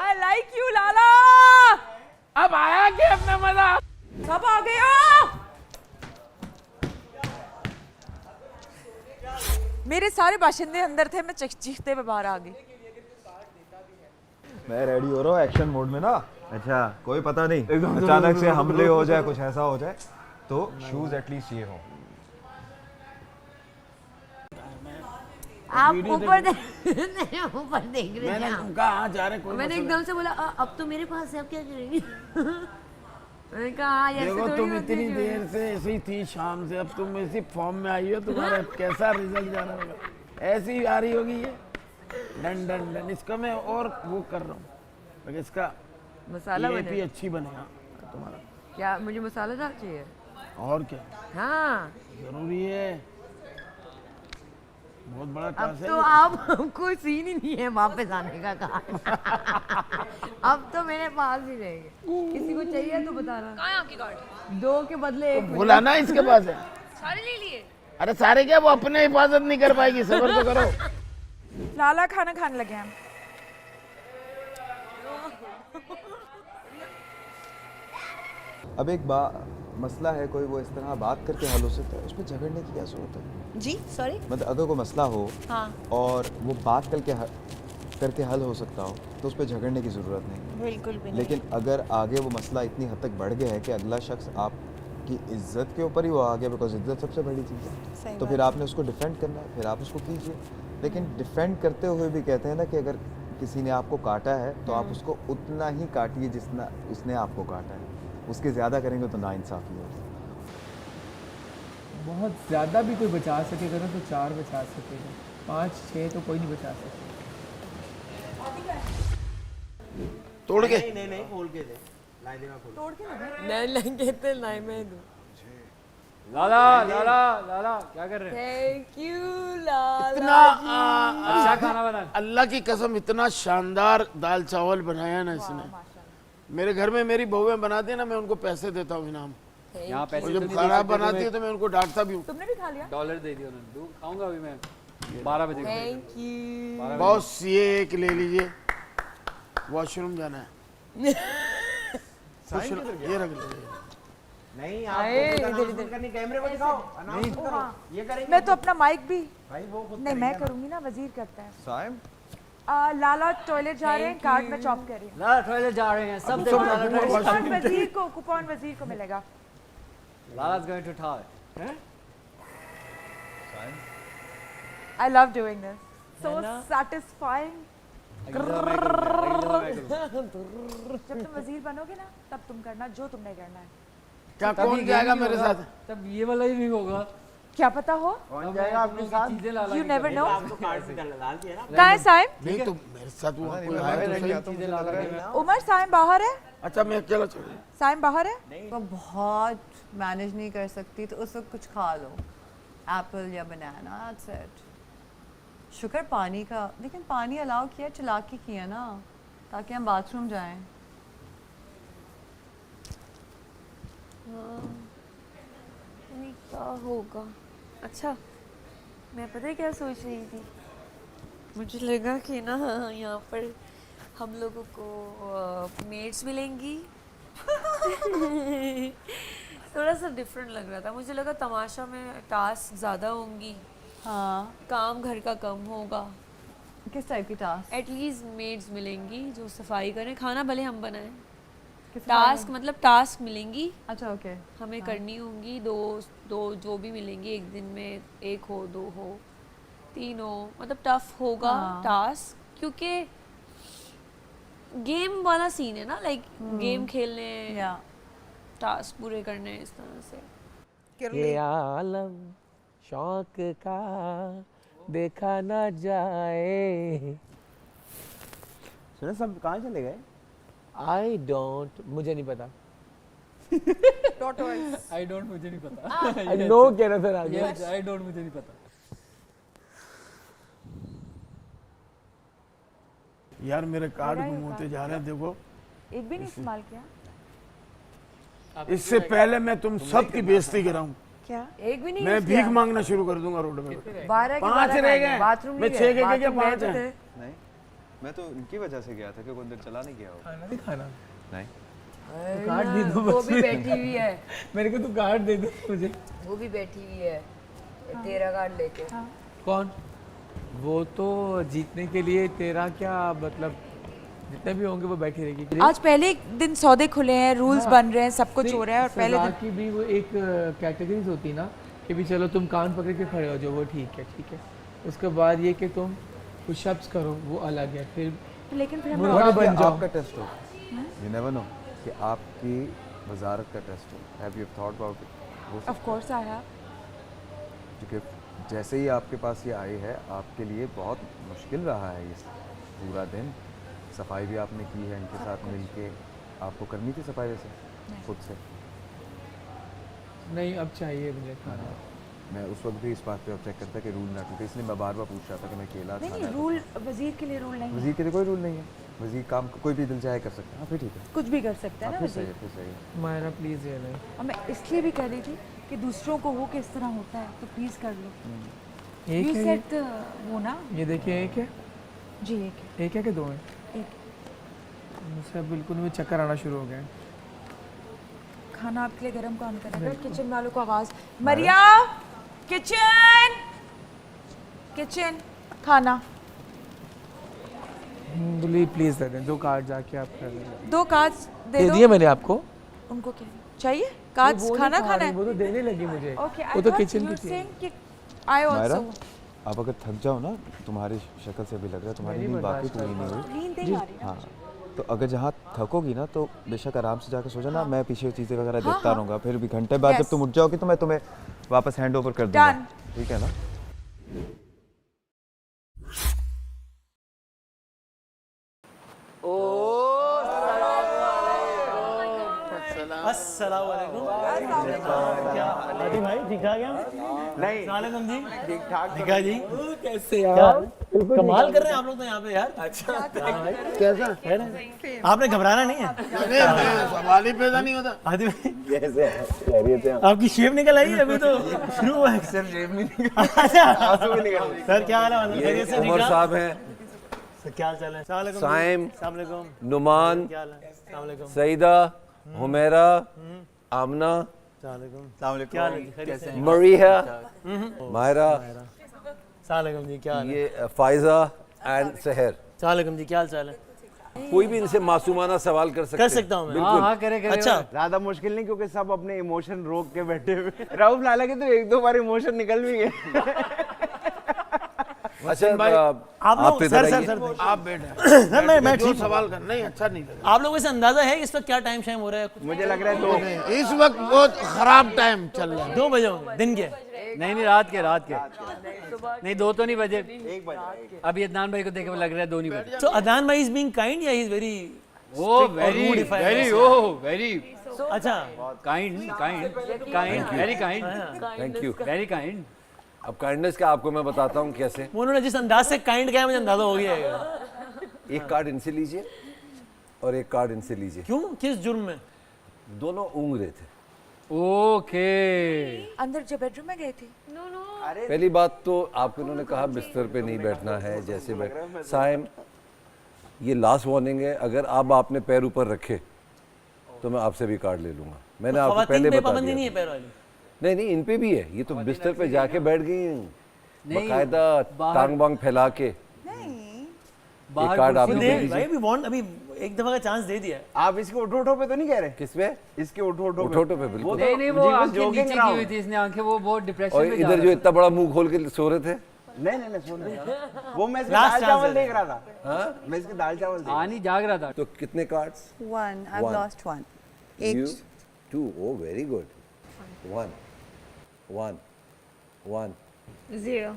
I like you लाला। अब आया कि अपना मजा? सब आ गए हो। मेरे सारे बाशिंदे अंदर थे, मैं चीखते हुए बाहर आ गई। मैं रेडी हो रहा हूँ एक्शन मोड में ना। अच्छा, कोई पता नहीं अचानक से हमले हो जाए, कुछ ऐसा हो जाए, तो शूज एटलीस्ट ये हो। आप ऊपर ऊपर देख रहे मैंने हैं। कहा जा रहे कोई मैंने एकदम से बोला अब तो मेरे पास है, अब क्या करेंगे? मैंने कहा हाँ, ऐसे देखो थोड़ी तुम होती इतनी है। देर से ऐसे ही थी शाम से, अब तुम ऐसी फॉर्म में आई हो, तुम्हारा कैसा रिजल्ट जाना होगा? ऐसी ही आ रही होगी ये। डन डन डन, इसका मैं और वो कर रहा हूँ, इसका मसाला ये बने। भी अच्छी बनेगा तुम्हारा। क्या मुझे मसालेदार चाहिए? और क्या हाँ जरूरी है, बहुत बड़ा अब टास्क है तो ये। आप कोई सीन ही नहीं है वापस आने का कहा। अब तो मेरे पास ही रहेंगे, किसी को चाहिए तो बताना। कहाँ है आपकी कार्ड? 2 के बदले 1 बोला ना इसके पास है। सारे ले लिए? अरे सारे क्या, वो अपने हिफाजत नहीं कर पाएगी, सबर तो करो। लाला खाना खाने लगे हैं। अब एक मसला है, कोई वो इस तरह बात करके हल हो सकता है, उसमें झगड़ने की क्या जरूरत है? जी सॉरी। मतलब अगर कोई मसला हो हाँ और वो बात करके हल हो सकता हो तो उस पर झगड़ने की ज़रूरत नहीं। बिल्कुल भी नहीं। लेकिन अगर आगे वो मसला इतनी हद तक बढ़ गया है कि अगला शख्स आपकी इज्जत के ऊपर ही वो आ गया, बिकॉज इज्जत सबसे बड़ी चीज़ है, सही तो बात फिर आपने उसको डिफेंड करना है, फिर आप उसको कीजिए। लेकिन डिफेंड करते हुए भी कहते हैं ना कि अगर किसी ने आपको काटा है तो आप उसको उतना ही काटिए जितना उसने आपको काटा है, उसके ज़्यादा करेंगे तो नाइंसाफ़ी होगी। बहुत ज़्यादा भी कोई बचा सकेगा ना तो 4 बचा सकेगा, 5 6 तो कोई नहीं बचा सकेगा। तोड़ के नहीं खोल के दे, लाई देगा खोल। नहीं लेंगे तो नहीं मैं दूं। लाला लाला लाला क्या कर रहे हैं? थैंक यू लाला। इतना अच्छा खाना बना। अल्लाह की कसम इतना शानदार दाल चावल बनाया ना इसने। मेरे घर में मेरी बहुएं बनाती है ना, मैं उनको पैसे देता हूँ इनाम, यहाँ पैसे और तो जब नहीं खराब दे सकते बनाती है तो मैं उनको डांटता भी हूँ। तुमने भी खा लिया? $1 दे दिया उन्होंने। खाऊंगा अभी मैं 12 बजे। Thank you. बॉस ये एक ले लीजिए, वॉशरूम जाना है। ये रख लीजिए। नहीं इधर कैमरे को दिखाओ, ये करेंगे मैं तो अपना माइक भी भाई, वो खुद नहीं मैं करूंगी ना, वजीर करता है। साइम लाला टॉयलेट जा रहे हैं, कार्ड में चॉप कर रही हूँ। लाला टॉयलेट जा रहे हैं, सब देखो लाला टॉयलेट। कूपन वजीर को मिलेगा। Lala's going to toilet. I love doing this. So satisfying. जब तुम वजीर बनोगे ना तब तुम करना जो तुमने करना है। क्या कौन जाएगा मेरे साथ? तब ये वाला ही नहीं होगा। क्या पता हो? कौन जाएगा आपके साथ? चीजें लाला You never know. आपको कार्ड से डाल दिया ना। कहाँ है साइम? नहीं तो मेरे साथ वो कोई आए तो सही। चीजें लाला के। उमर साइम बाहर है? अच्छा मैं अकेला चल। साइम बाहर है? तो बहुत मैनेज नहीं कर सकती तो उस वक्त कुछ खा लो, एप्पल या बनाना, दैट्स इट। शुक्र पानी का, लेकिन पानी अलाउ किया, चालाकी किया ना ताकि हम बाथरूम जाएं। क्या होगा? अच्छा मैं पता है क्या सोच रही थी, मुझे लगा कि ना यहाँ पर हम लोगों को मेड्स मिलेंगी। थोड़ा सा डिफरेंट लग रहा था, मुझे लगा तमाशा में टास्क ज़्यादा होंगी, हाँ, काम घर का कम होगा। किस टाइप की टास्क? एटलीस्ट मेड्स मिलेंगी जो सफाई करें, खाना भले हम बनाएं। किस टास्क मतलब टास्क मिलेंगी, अच्छा ओके, हमें करनी होंगी। दो जो भी मिलेंगी एक दिन में, 1 हो 2 हो 3 हो, मतलब टफ होगा टास्क, क्योंकि गेम वाला सीन है ना, लाइक गेम खेलने, टास्क पूरे करने इस तरह से। ये आलम शौक का देखा ना जाए। सुनो सब कहाँ चले गए? आई डोंट, मुझे नहीं पता। आई डोंट मुझे नहीं पता। आई नो कह रहे थे आगे। आई डोंट मुझे नहीं पता। यार मेरे कार्ड गुम होते जा रहे हैं, देखो एक भी नहीं इस्तेमाल किया। इससे पहले मैं तुम सब की बेइज्जती कराऊं। क्या? एक भी नहीं? मैं भीख मांगना शुरू कर दूंगा रोड पे। 5 रह गए, बाथरूम मैं 6 के क्या 5 है? नहीं, मैं तो इनकी वजह से गया था कि अंदर चला नहीं गया हो। खाना नहीं खाना। नहीं, तो कार्ड दे दो। वो भी बैठी हुई है, मेरे को तो कार्ड दे दो मुझे। वो भी बैठी हुई है तेरा कार्ड लेके। कौन? वो तो जीतने के लिए तेरा क्या मतलब, जितने भी होंगे वो बैठी रहेगी। आज पहले दिन सौदे खुले हैं, रूल्स बन रहे हैं, सब कुछ हो रहा है, और पहले सजा दिन की भी वो एक कैटेगरीज होती ना कि भी चलो तुम कान पकड़ के खड़े हो जाओ, वो ठीक है। उसके बाद ये कि तुम पुशअप्स करो, वो अलग है। फिर लेकिन फिर मुर्गा बन जाओ। आपका टेस्ट हो, यू नेवर नो कि आपकी वजारत का टेस्ट हो। Have you thought about it? Of course I have. क्योंकि जैसे ही आपके पास ये आई है, आपके लिए बहुत मुश्किल रहा है ये पूरा दिन। सफाई भी आपने की है इनके साथ मिलके, आपको करनी थी सफाई वैसे खुद से? नहीं, अब चाहिए मुझे खाना। मैं उस वक्त भी इस बात पे ऑब्जेक्ट करता कि रूल ना टूटे, इसलिए मैं बार बार पूछ रहा था कि मैं अकेला खाना नहीं, रूल वजीर के लिए रूल नहीं है। वजीर के लिए कोई रूल नहीं है, वजीर काम कोई भी दिल चाहे कर सकता है। हाँ फिर ठीक है, कुछ भी कर सकता है ना फिर वजीर। सही है, फिर सही है। मायरा प्लीज ये ले। और मैं इसलिए भी कह रही थी कि दूसरों को वो किस तरह होता है, तो प्लीज कर लो। एक यू है सेड वो ना ये देखिए, एक है जी, एक है कि 2 है? एक मुझसे बिल्कुल में चक्कर आना शुरू हो गए। खाना आपके लिए गरम कौन करेगा? किचन वालों को आवाज, मरिया किचन खाना। बोलिए प्लीज दे दें 2 कार्ड जाके आप कर लें। 2 कार्ड्स दे दिए मैंने आपको। उनको क्या चाहिए? कार्ड्स खाना खाना है? वो तो देने लगी मुझे। ओके, वो तो किचन की थी। आई मायरा, आल्सो। आप अगर थक जाओ ना, तुम्हारी शक्ल से भी लग रहा है तुम्हारी नींद वाकई पूरी नहीं हुई। नींद नहीं आ रही। हाँ, तो अगर जहाँ थकोगी ना तो बेशक आराम से जाकर सो जाना। मैं पीछे चीज़ें वगैरह देखता रहूँगा, फिर भी घंटे बाद जब तुम उठ जाओगी तो मैं तुम्हें वापस हैंड ओवर कर दूँगा, ठीक है ना? अस्सलाम वालेकुम। आदि भाई ठीक ठाक हैं? नहीं वालेकुम जी, ठीक ठाक। ठीक है जी, कैसे यार, कमाल कर रहे हैं आप लोग तो यहाँ पे यार। अच्छा कैसा है ना? आपने घबराना नहीं है? सवाल ही पैदा नहीं होता। आदि भाई कैसे हैं? आपकी शेप निकल आई है अभी तो शुरू हुआ है। सर शेप नहीं निकल। अच्छा सर क्या हाल है? ये उमर साहब हैं, क्या हाल चाल है? साइम, नुमान, सईदा, हुमैरा, आमना, मरिया, मायरा, जी क्या हाल है? ये फायजा एंड सहर। सलाम जी क्या हाल चाल है? कोई भी इनसे मासूमाना सवाल कर सकता हूँ मैं। बिल्कुल। हाँ करे अच्छा ज्यादा मुश्किल नहीं, क्योंकि सब अपने इमोशन रोक के बैठे हुए। राहुल लाला के तो 1-2 बार इमोशन निकल भी गए। अच्छा आप लोग सर आप बैठे मैं ठीक सवाल कर, नहीं अच्छा नहीं लगा। आप लोगों से अंदाजा है इस वक्त क्या टाइम शाइम हो रहा है? मुझे लग रहा है 2 इस वक्त बहुत खराब टाइम चल रहा है। 2 बजे होंगे दिन के? नहीं रात के नहीं 2 तो नहीं बजे, 1 बजे। अभी अदनान भाई को देखे लग रहा है 2 नहीं बजे। तो अदनान भाई इज बीइंग काइंड या ही इज वेरी वेरी अच्छा kind very kind, thank you. Very kind. अब काइंडनेस का आपको मैं बताता हूँ कैसे। उन्होंने जिस अंदाज से काइंड कहा मुझे अंदाजा हो गया है। एक कार्ड इनसे लीजिए और एक कार्ड इनसे लीजिए। क्यों, किस जुर्म में? दोनों ऊँग रहे थे। ओके। अंदर जो बेडरूम में गए थे? नो पहली बात तो आपको इन्होंने कहा बिस्तर पे नहीं बैठना है, जैसे बैठ साइम, ये लास्ट वार्निंग है, अगर अब आपने पैर ऊपर रखे तो मैं आपसे भी कार्ड ले लूंगा। मैंने आपको पहले बता दिया। नहीं है पैर वाली। नहीं नहीं, इन पे भी है, ये तो बिस्तर पे जाके बैठ गई हैं बकायदा टांग बांग फैला के। बाहर कार्ड आप भाई अभी एक दफा का चांस दे दिया। आप इसके उठो पे तो नहीं कह रहे? किस पे? इसके उठो पे बिल्कुल नहीं नहीं, वो आंखें नीचे की हुई थी इसने, आंखें वो बहुत डिप्रेशन और में इधर जो इतना बड़ा मुंह खोल के सो रहे थे। नहीं सुन वो मैं इसके दाल चावल देख रहा था। हाँ मैं इसके दाल चावल नहीं जाग रहा था। तो कितने cards? 1 I've lost 1 You 2 oh very good 1 0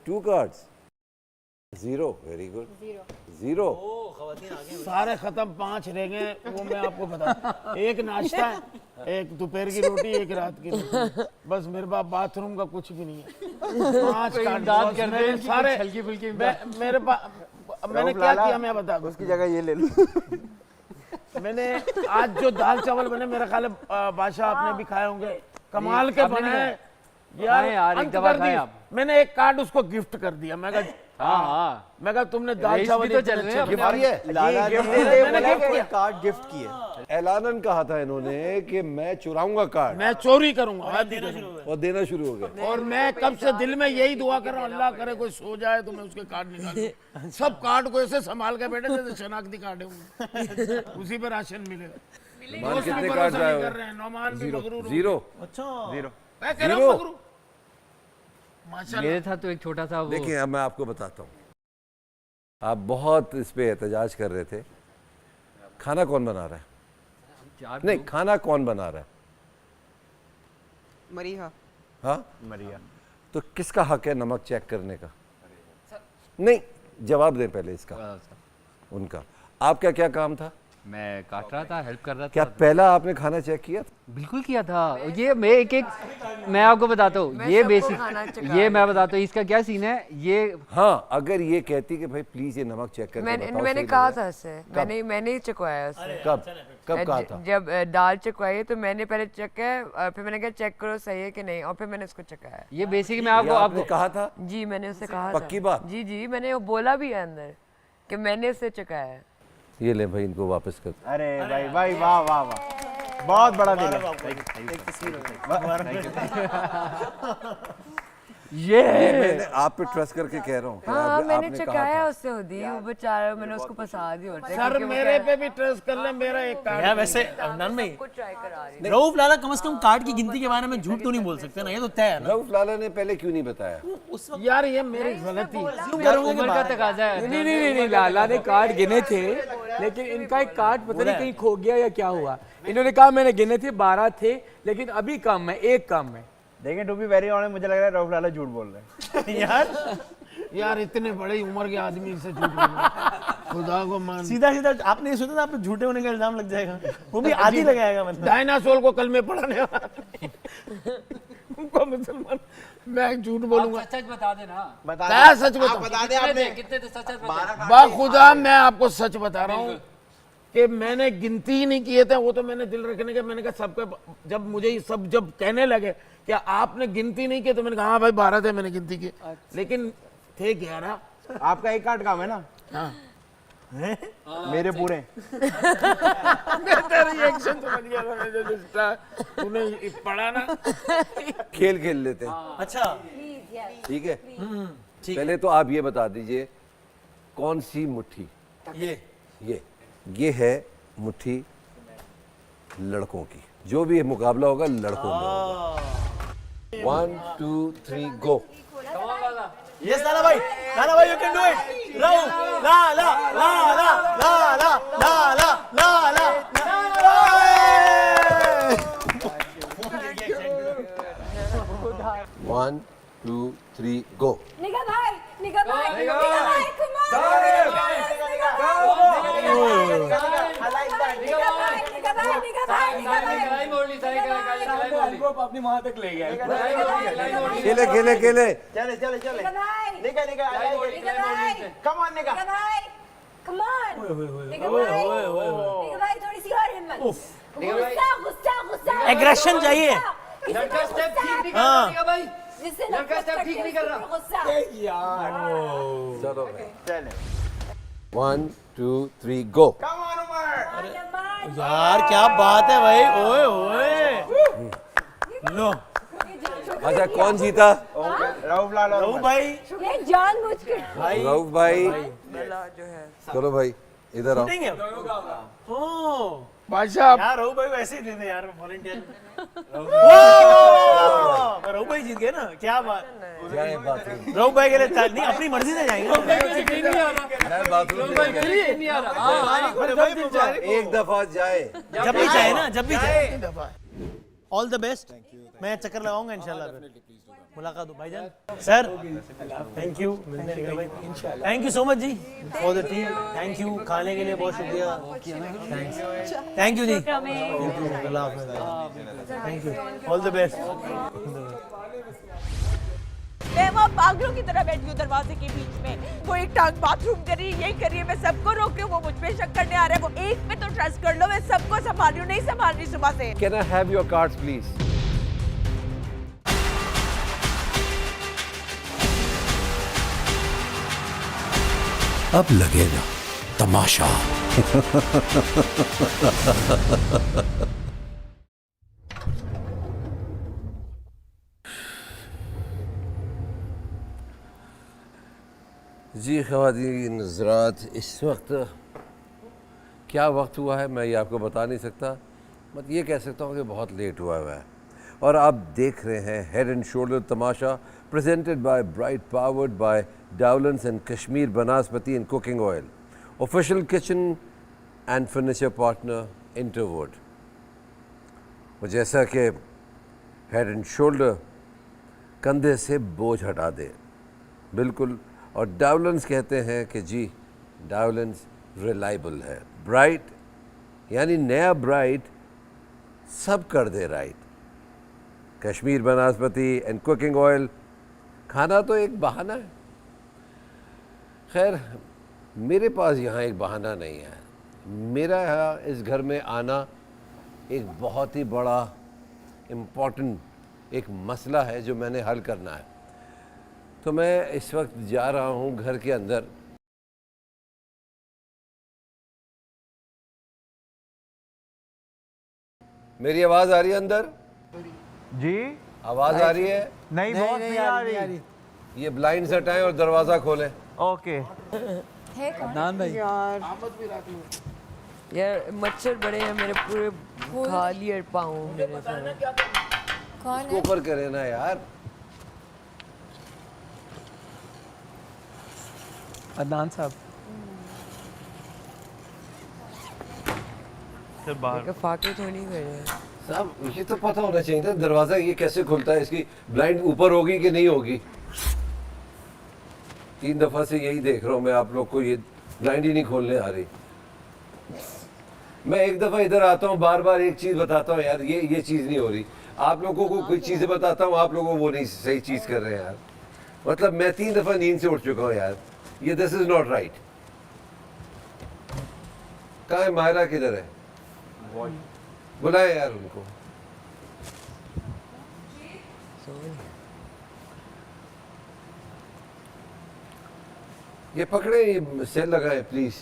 2 cards 0 very good 0 सारे खत्म, 5 रह गए, वो मैं आपको बता। एक नाश्ता है, एक दोपहर की रोटी, एक रात की रोटी, बस मेरे पास बाथरूम का कुछ भी नहीं है। 5 कार्ड सारे हल्की फुल्की मेरे पास। मैंने क्या किया मैं बता दूं। उसकी जगह ये ले लो। मैंने आज जो दाल चावल बने, मेरा ख्याल है बादशाह आपने भी खाए होंगे, कमाल के बने यार। एक दफा खाए आप। मैंने एक कार्ड उसको गिफ्ट कर दिया। मैं कहा तुमने दाल चावल तो चल रहे हैं लाला कार्ड गिफ्ट किए। ऐलानन कहा था इन्होंने कि मैं चुराऊंगा कार्ड, मैं चोरी करूंगा और देना शुरू हो गया। और मैं कब से दिल में यही दुआ कर रहा हूँ, अल्लाह करे कोई सो जाए तो मैं उसके कार्ड निकालूं। सब कार्ड को ऐसे संभाल के बैठे जैसे शनाख्ती कार्ड है, उसी पर राशन मिलेगा। मान कितने कार्ड आए हुए? 0 0 मेरे था तो एक छोटा सा वो। देखिए अब मैं आपको बताता हूँ, आप बहुत इस पे एहतजाज कर रहे थे। खाना कौन बना रहा है? नहीं, खाना कौन बना रहा है? मरिया। हाँ मरिया। तो किसका हक है नमक चेक करने का? नहीं, जवाब दें पहले इसका। उनका। आपका क्या काम था? मैं काट रहा था, हेल्प कर रहा था। क्या पहला आपने खाना चेक किया? बिल्कुल किया था। ये मैं मैं आपको बताता हूँ, ये बेसिक, ये मैं बताता हूँ इसका क्या सीन है। ये हाँ, अगर ये कहती कि भाई प्लीज ये नमक चेक करके बताओ। मैंने कहा था उससे, मैंने ही चुकवाया उससे। कब कहा था? जब दाल चुकवाई तो मैंने पहले चेक किया, फिर मैंने कहा चेक करो सही है कि नहीं, और फिर मैंने उसको चुकाया। ये बेसिक मैं आपको कहा था। जी मैंने उससे कहा था। पक्की बात? जी मैंने वो बोला भी है अंदर कि मैंने उससे चुकाया। ये ले भाई, इनको वापस कर। अरे भाई वाह वाह वाह, बहुत बड़ा दिल है। ये मैंने आप पे ट्रस्ट करके कह रहा हूँ। हाँ मैंने चुकाया उससे होती, वो बेचारा मैंने उसको फंसा दिया। सर मेरे पे भी ट्रस्ट कर ले, मेरा एक कार्ड है। वैसे अदनान भाई, रऊफ लाला कम से कम कार्ड की गिनती के बारे में झूठ तो नहीं बोल सकते ना, ये तो तय है ना। रऊफ लाला ने पहले क्यों नहीं बताया? यार ये मेरी गलती। उम्र का तकाजा है। नहीं, लाला ने कार्ड गिने थे, लेकिन इनका एक कार्ड पता नहीं कहीं खो गया या क्या हुआ। इन्होंने कहा मैंने गिने थे 12 थे, लेकिन अभी कम है, एक कम है। देखें टू बी वेरी ऑनेस्ट, मुझे लग रहा है रऊफ लाला झूठ बोल रहे हैं। यार इतने बड़े उम्र के आदमी से झूठ बोलना, खुदा को मान। सीधा आपने ये सोचा था आप पे झूठे होने का इल्जाम लग जाएगा, वो भी आदि लगाएगा। मतलब डायनासोर को कल में पढ़ाने उनको मुसलमान, मैं झूठ बोलूंगा। सच बता देना। क्या सच बता दे आपने? कितने थे? सच बता। बाखुदा मैं आपको सच बता रहा हूँ कि मैंने गिनती ही नहीं किए थे। वो तो मैंने दिल रखने के, मैंने कहा सबके, जब मुझे ये सब जब कहने लगे कि आपने गिनती नहीं की, तो मैंने कहा हाँ भाई 12 थे, मैंने गिनती की। लेकिन थे 11। आपका एक कार्ड कम है ना? हाँ मेरे पूरे। रिएक्शन समझ गया था जिसका तूने पढ़ा ना। खेल लेते हैं। अच्छा ठीक है, पहले तो आप ये बता दीजिए कौन सी मुट्ठी? ये है मुट्ठी लड़कों की। जो भी मुकाबला होगा लड़कों में होगा। 1 2 3 गो। यस लाला भाई, you can do it. Rahul Lala Lala Lala Lala Lala. 1 2 3 go. Nigah भाई, निगाह भाई, निगाह भाई, come on! अपनी वहां तक ले गया। खेले निगाह भाई, थोड़ी सी और हिम्मत। गुस्सा। एग्रेशन चाहिए, लड़का स्टेप ठीक नहीं कर हाँ। रहा भाई, जिससे लड़का स्टेप ठीक नहीं कर रहा। चलो वन टू थ्री गो। यार क्या बात है भाई, ओए ओए लो। अच्छा कौन जीता? रऊफ लाल और रऊफ भाई, ये जानबूझ के भाई रऊफ भाई, जो है चलो भाई इधर आओ। शूटिंग है। ओह भाई साहब यार रऊफ भाई वैसे ही थे थे यार, वॉलंटियर। रऊफ भाई जीत गए ना, क्या बात। जाए बाथरूम। रऊफ भाई के लिए नहीं, अपनी मर्जी से जाएंगे। मैं बाथरूम नहीं आ रहा। एक दफा जाए। जब भी चाहे ना, जब भी चाहे। All the best. मैं चक्कर लगाऊंगा इंशाल्लाह, मुलाकात हो भाईजान। Sir thank you, thank you so much ji for the team, thank you, खाने के लिए बहुत शुक्रिया, थैंक यू जी, अल्लाह हाफ़िज़, thank you, all the best. मैं वहाँ पागलों की तरह बैठी हूँ दरवाजे के बीच में, वो एक टांग बाथरूम कर रही है, यही कर रही है, मैं सबको रोक रही हूँ, वो मुझ पे शक करने आ रहा है, वो एक पे तो ट्रस्ट कर लो, मैं सबको संभाल रही हूँ, नहीं संभाल रही सुबह से। Can I have your cards please? अब लगेगा तमाशा। जी ख़वातीन हज़रात, इस वक्त क्या वक्त हुआ है मैं ये आपको बता नहीं सकता, बट ये कह सकता हूँ कि बहुत लेट हुआ है। और आप देख रहे हैं हेड एंड शोल्डर तमाशा presented by Brite powered by Dawlance and Kashmir Banaspati and cooking oil, official kitchen and furniture partner Interwood. जैसा कि हेड एंड शोल्डर कंधे से बोझ हटा दे, बिल्कुल। और डाउलेंस कहते हैं कि जी डाउलेंस रिलायबल है, ब्राइट यानी नया ब्राइट सब कर दे right. Kashmir Banaspati and cooking oil, खाना तो एक बहाना है। खैर मेरे पास यहाँ एक बहाना नहीं है, मेरा यहाँ इस घर में आना एक बहुत ही बड़ा इम्पॉर्टेंट एक मसला है जो मैंने हल करना है। तो मैं इस वक्त जा रहा हूँ घर के अंदर। मेरी आवाज़ आ रही है अंदर? जी आवाज़ आ रही है? नहीं, बहुत नहीं आ रही। ये ब्लाइंड्स हटाएं और दरवाज़ा खोलें। ओके। अदनान भाई यार मच्छर बड़े हैं मेरे, पूरे खा लिए पाऊँ मेरे सारे। इसको ऊपर करें ना यार। अदनान साहब फाके थोड़ी कर रहे हैं साहब, ये तो पता होना चाहिए था दरवाज़ा ये कैसे खुलता है, इसकी ब्लाइंड ऊपर होगी कि नहीं होगी। 3 दफ़ा से यही देख रहा हूँ मैं आप लोग को, ये ब्लाइंड ही नहीं खोलने आ रही। मैं एक दफ़ा इधर आता हूँ, बार बार एक चीज़ बताता हूँ यार, ये चीज़ नहीं हो रही। आप लोगों को कुछ चीज़ें बताता हूँ, आप लोगों को वो नहीं सही चीज़ कर रहे हैं यार। मतलब मैं 3 दफ़ा नींद से उठ चुका हूँ यार, ये दिस इज़ नॉट राइट। कहाँ है मायरा, किधर है? बुलाए यार उनको। ये पकड़े, ये सेल लगाए प्लीज।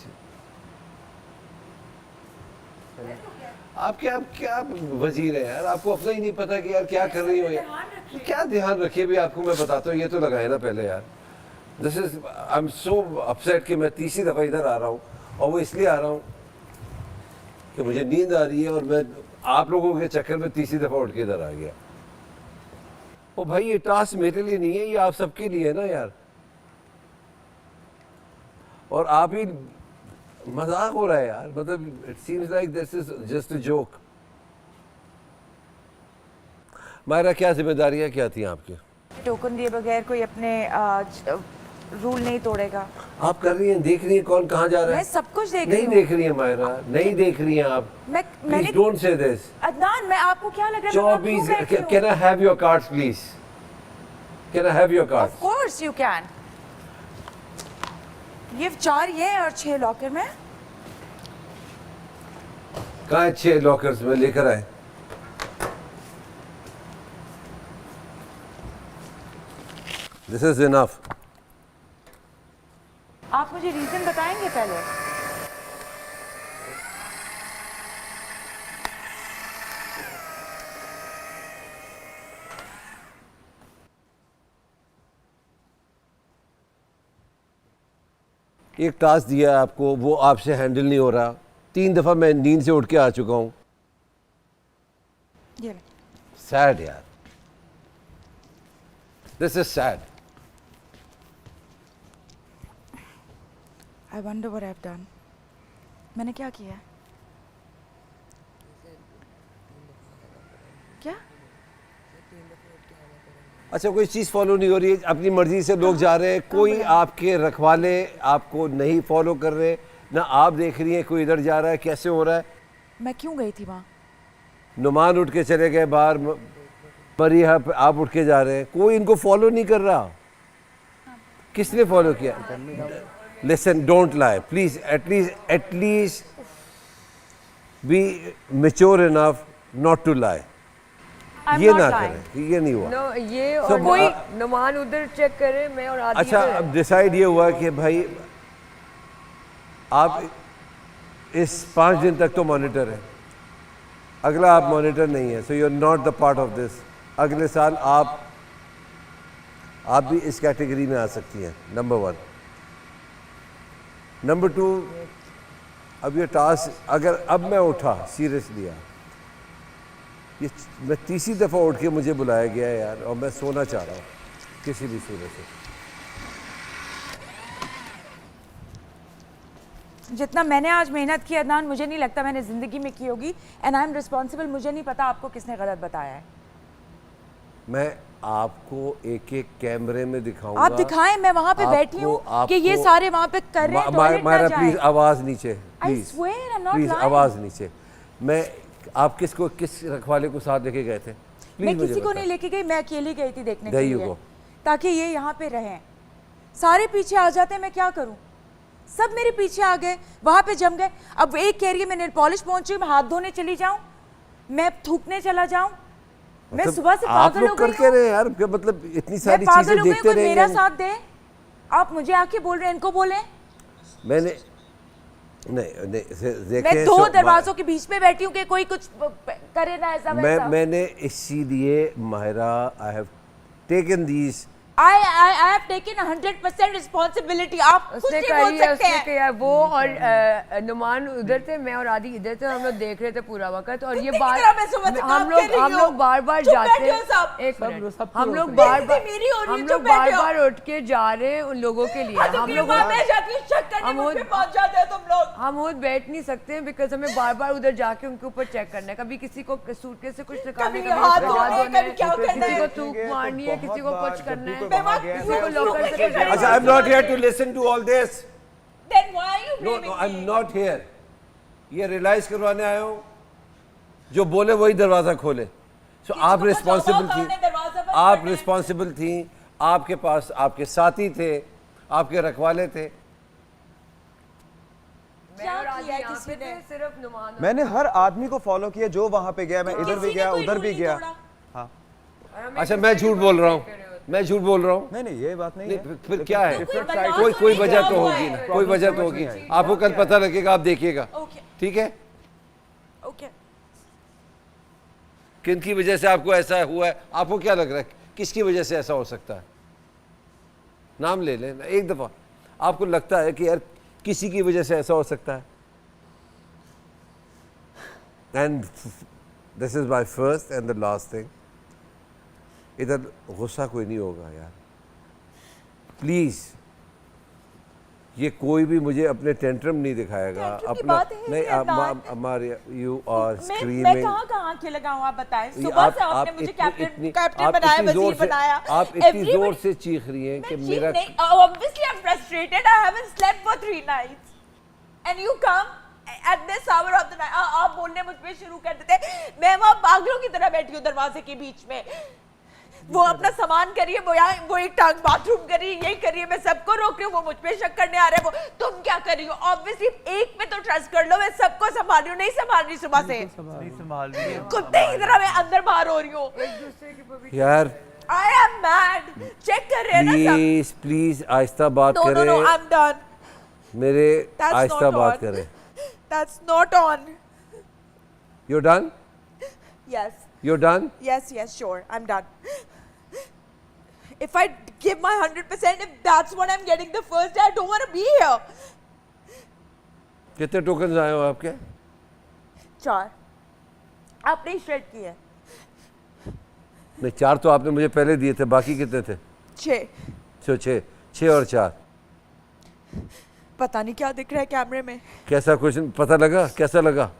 आप क्या वजीर है यार, आपको अपना ही नहीं पता कि यार क्या कर रही हो यार। क्या ध्यान रखिए भी आपको मैं बताता हूँ, ये तो लगाए ना पहले यार। This is I am so upset कि मैं तीसरी दफ़ा इधर आ रहा हूँ, और वो इसलिए आ रहा हूँ कि मुझे नींद आ रही है और मैं आप लोगों के चक्कर में तीसरी दफ़ा उठ के इधर आ गया। ओ भाई ये टास्क मेरे लिए नहीं है, ये आप सबके लिए है ना यार। और आप ही मजाक हो रहा है यार, मतलब it seems like this is just a joke. Myra क्या जिम्मेदारियां क्या थी आपकी? टोकन दिए बगैर कोई अपने रूल नहीं तोड़ेगा। आप कर रही हैं, देख रही हैं कौन कहाँ जा रहा है? मैं सब कुछ देख रही नहीं हूँ। देख रही हैं मायरा, नहीं देख रही हैं आप। Please don't say this. Adnan, मैं आपको क्या लग रहा है? 24 can I have your cards please? Can I have your cards? Of course you can. ये 4 ये और 6 लॉकर में। कहाँ है 6 लॉकर्स में? लेकर आए। This is enough. आप मुझे रीजन बताएंगे पहले? एक टास्क दिया है आपको, वो आपसे हैंडल नहीं हो रहा। 3 दफ़ा मैं नींद से उठ के आ चुका हूँ। सैड यार, this is sad. I wonder what I've done. मैंने क्या किया है? क्या? अच्छा, कोई चीज़ फॉलो नहीं हो रही है, अपनी मर्जी से लोग जा रहे हैं, कोई आपके रखवाले आपको नहीं फॉलो कर रहे, ना आप देख रही हैं कोई इधर जा रहा है, कैसे हो रहा है? मैं क्यों गई थी वहाँ? नुमान उठ के चले गए बाहर, मरिया आप उठ के जा रहे हैं, कोई इनको फॉलो नहीं कर रहा। किसने फॉलो किया? Listen, don't lie please, at least be mature enough not to lie. ये ना करें, ये नहीं हुआ। नो, ये और कोई नुमान उधर चेक करे, मैं और आदि। अच्छा, अब डिसाइड ये हुआ कि भाई आप इस 5 दिन तक तो मॉनिटर है, अगला आप मॉनिटर नहीं है, so you are not the part of this. अगले साल आप भी इस कैटेगरी में आ सकती हैं, नंबर 1। नंबर 2, अब ये टास्क अगर अब मैं उठा सीरियसली यार, ये मैं तीसरी दफ़ा उठ के मुझे बुलाया गया है यार, और मैं सोना चाह रहा हूँ किसी भी सूरत से। जितना मैंने आज मेहनत की अदनान, मुझे नहीं लगता मैंने जिंदगी में की होगी। And I am responsible. मुझे नहीं पता आपको किसने गलत बताया है। मैं आपको एक एक कैमरे में दिखाऊंगा। आप दिखाएं, मैं वहाँ पे बैठी हूँ कि ये सारे वहाँ पे कर रहे हैं, टॉयलेट ना जाए। प्लीज आवाज नीचे, प्लीज प्लीज आवाज नीचे। मैं आप किस रखवाले को साथ लेके गए थे? मैं किसी को नहीं लेके गई, मैं अकेली गई थी देखने के लिए, ताकि ये यहाँ पे रहें। सारे पीछे आ जाते हैं, मैं क्या करूँ? सब मेरे पीछे आ गए, वहाँ पे जम गए। अब एक कह रही है मैं नेल पॉलिश पहुंची हूँ, मैं हाथ धोने चली जाऊँ, मैं थूकने चला जाऊँ, मैं सुबह से पागल हो गई। आप लोग कर रहे हैं यार, मतलब इतनी सारी चीजें देखते रहे। मेरा साथ दे, आप मुझे आके बोल रहे हैं, इनको बोले। मैंने नहीं, मैं 2 दरवाजों के बीच में बैठी हूँ कि कोई कुछ करे ना ऐसा वैसा। मैंने इसीलिए Mahira, I have taken these, I have taken 100% responsibility. आप कुछ नहीं बोल सकते हैं। वो और नुमान उधर थे, मैं और आदि इधर थे, हम लोग देख रहे थे पूरा वक्त। और ये बार हम लोग बार जाते हैं, हम लोग बार उठ के जा रहे हैं उन लोगों के लिए। हम खुद बैठ नहीं सकते हैं, बिकॉज हमें बार उधर जाके उनके ऊपर चेक करना है। कभी किसी को सूटकेस से कुछ निकालना है, किसी को थूक मारनी है, किसी को कुछ करना है। अच्छा, I'm not here to listen to all this. Then why are you blaming me? No, I'm not here. ये रियलाइज करवाने आया हूँ, जो बोले वही दरवाजा खोले। So आप रिस्पॉन्सिबल थी, आप रिस्पॉन्सिबल थी, आपके पास आपके साथी थे, आपके रखवाले थे। मैंने हर आदमी को फॉलो किया जो वहां पे गया, मैं इधर भी गया, उधर भी गया। हाँ, अच्छा, मैं झूठ बोल रहा हूँ, मैं झूठ बोल रहा हूँ? नहीं, ये बात नहीं है। फिर क्या है? कोई वजह तो होगी ना, कोई वजह तो होगी। आपको कल पता लगेगा, आप देखिएगा, ठीक है? किन की वजह से आपको ऐसा हुआ है? आपको क्या लग रहा है किसकी वजह से ऐसा हो सकता है? नाम ले लें एक दफा। आपको लगता है कि यार किसी की वजह से ऐसा हो सकता है? And this is my first and the last thing, इधर गुस्सा कोई नहीं होगा यार, प्लीज। ये कोई भी मुझे अपने टेंट्रम नहीं दिखाएगा अपना। नहीं, हमारे यू आर स्क्रीमिंग। मैं कहाँ आंखें लगाऊं? आप बताएं। सुबह से आपने मुझे कैप्टन बनाया, वजीर बनाया। आप इतनी जोर से चीख रही हैं कि मेरा obviously I'm frustrated. I haven't slept for 3 nights and you come at this hour of the night. आप बोलने मुझ पे शुरू कर देते। मैं वहाँ पागलों की तरह बैठी हूँ दरवाजे के बीच में। वो अपना सामान करिए, वो एक टांग बाथरूम करिए, यही करिए, मैं सबको रोक रही हूँ, वो मुझ पे शक करने आ रहे हैं। वो तुम क्या कर रही हो? ऑब्वियसली एक पे तो ट्रस्ट कर लो, मैं सबको संभाल रही हूँ, नहीं संभाल रही सुबह से। कुत्ते की तरह मैं अंदर बाहर हो रही हूँ। यार I am mad. Check कर रहे हैं ना सब. प्लीज प्लीज आहिस्ता बात No, करें. no, no, I'm done. मेरे That's आहिस्ता not बात on. करें. That's not on. You're done? Yes. You're done? Yes, yes, sure. I'm done. If I give my 100%, if that's what I'm getting the first day, I don't want to be here. कितने token आए हो आपके? 4. आपने shred किए. नहीं 4 तो आपने मुझे पहले दिए थे, बाकी कितने थे? 6. 6 और 4. पता नहीं क्या दिख रहा है कैमरे में. कैसा क्वेश्चन पता लगा? कैसा लगा?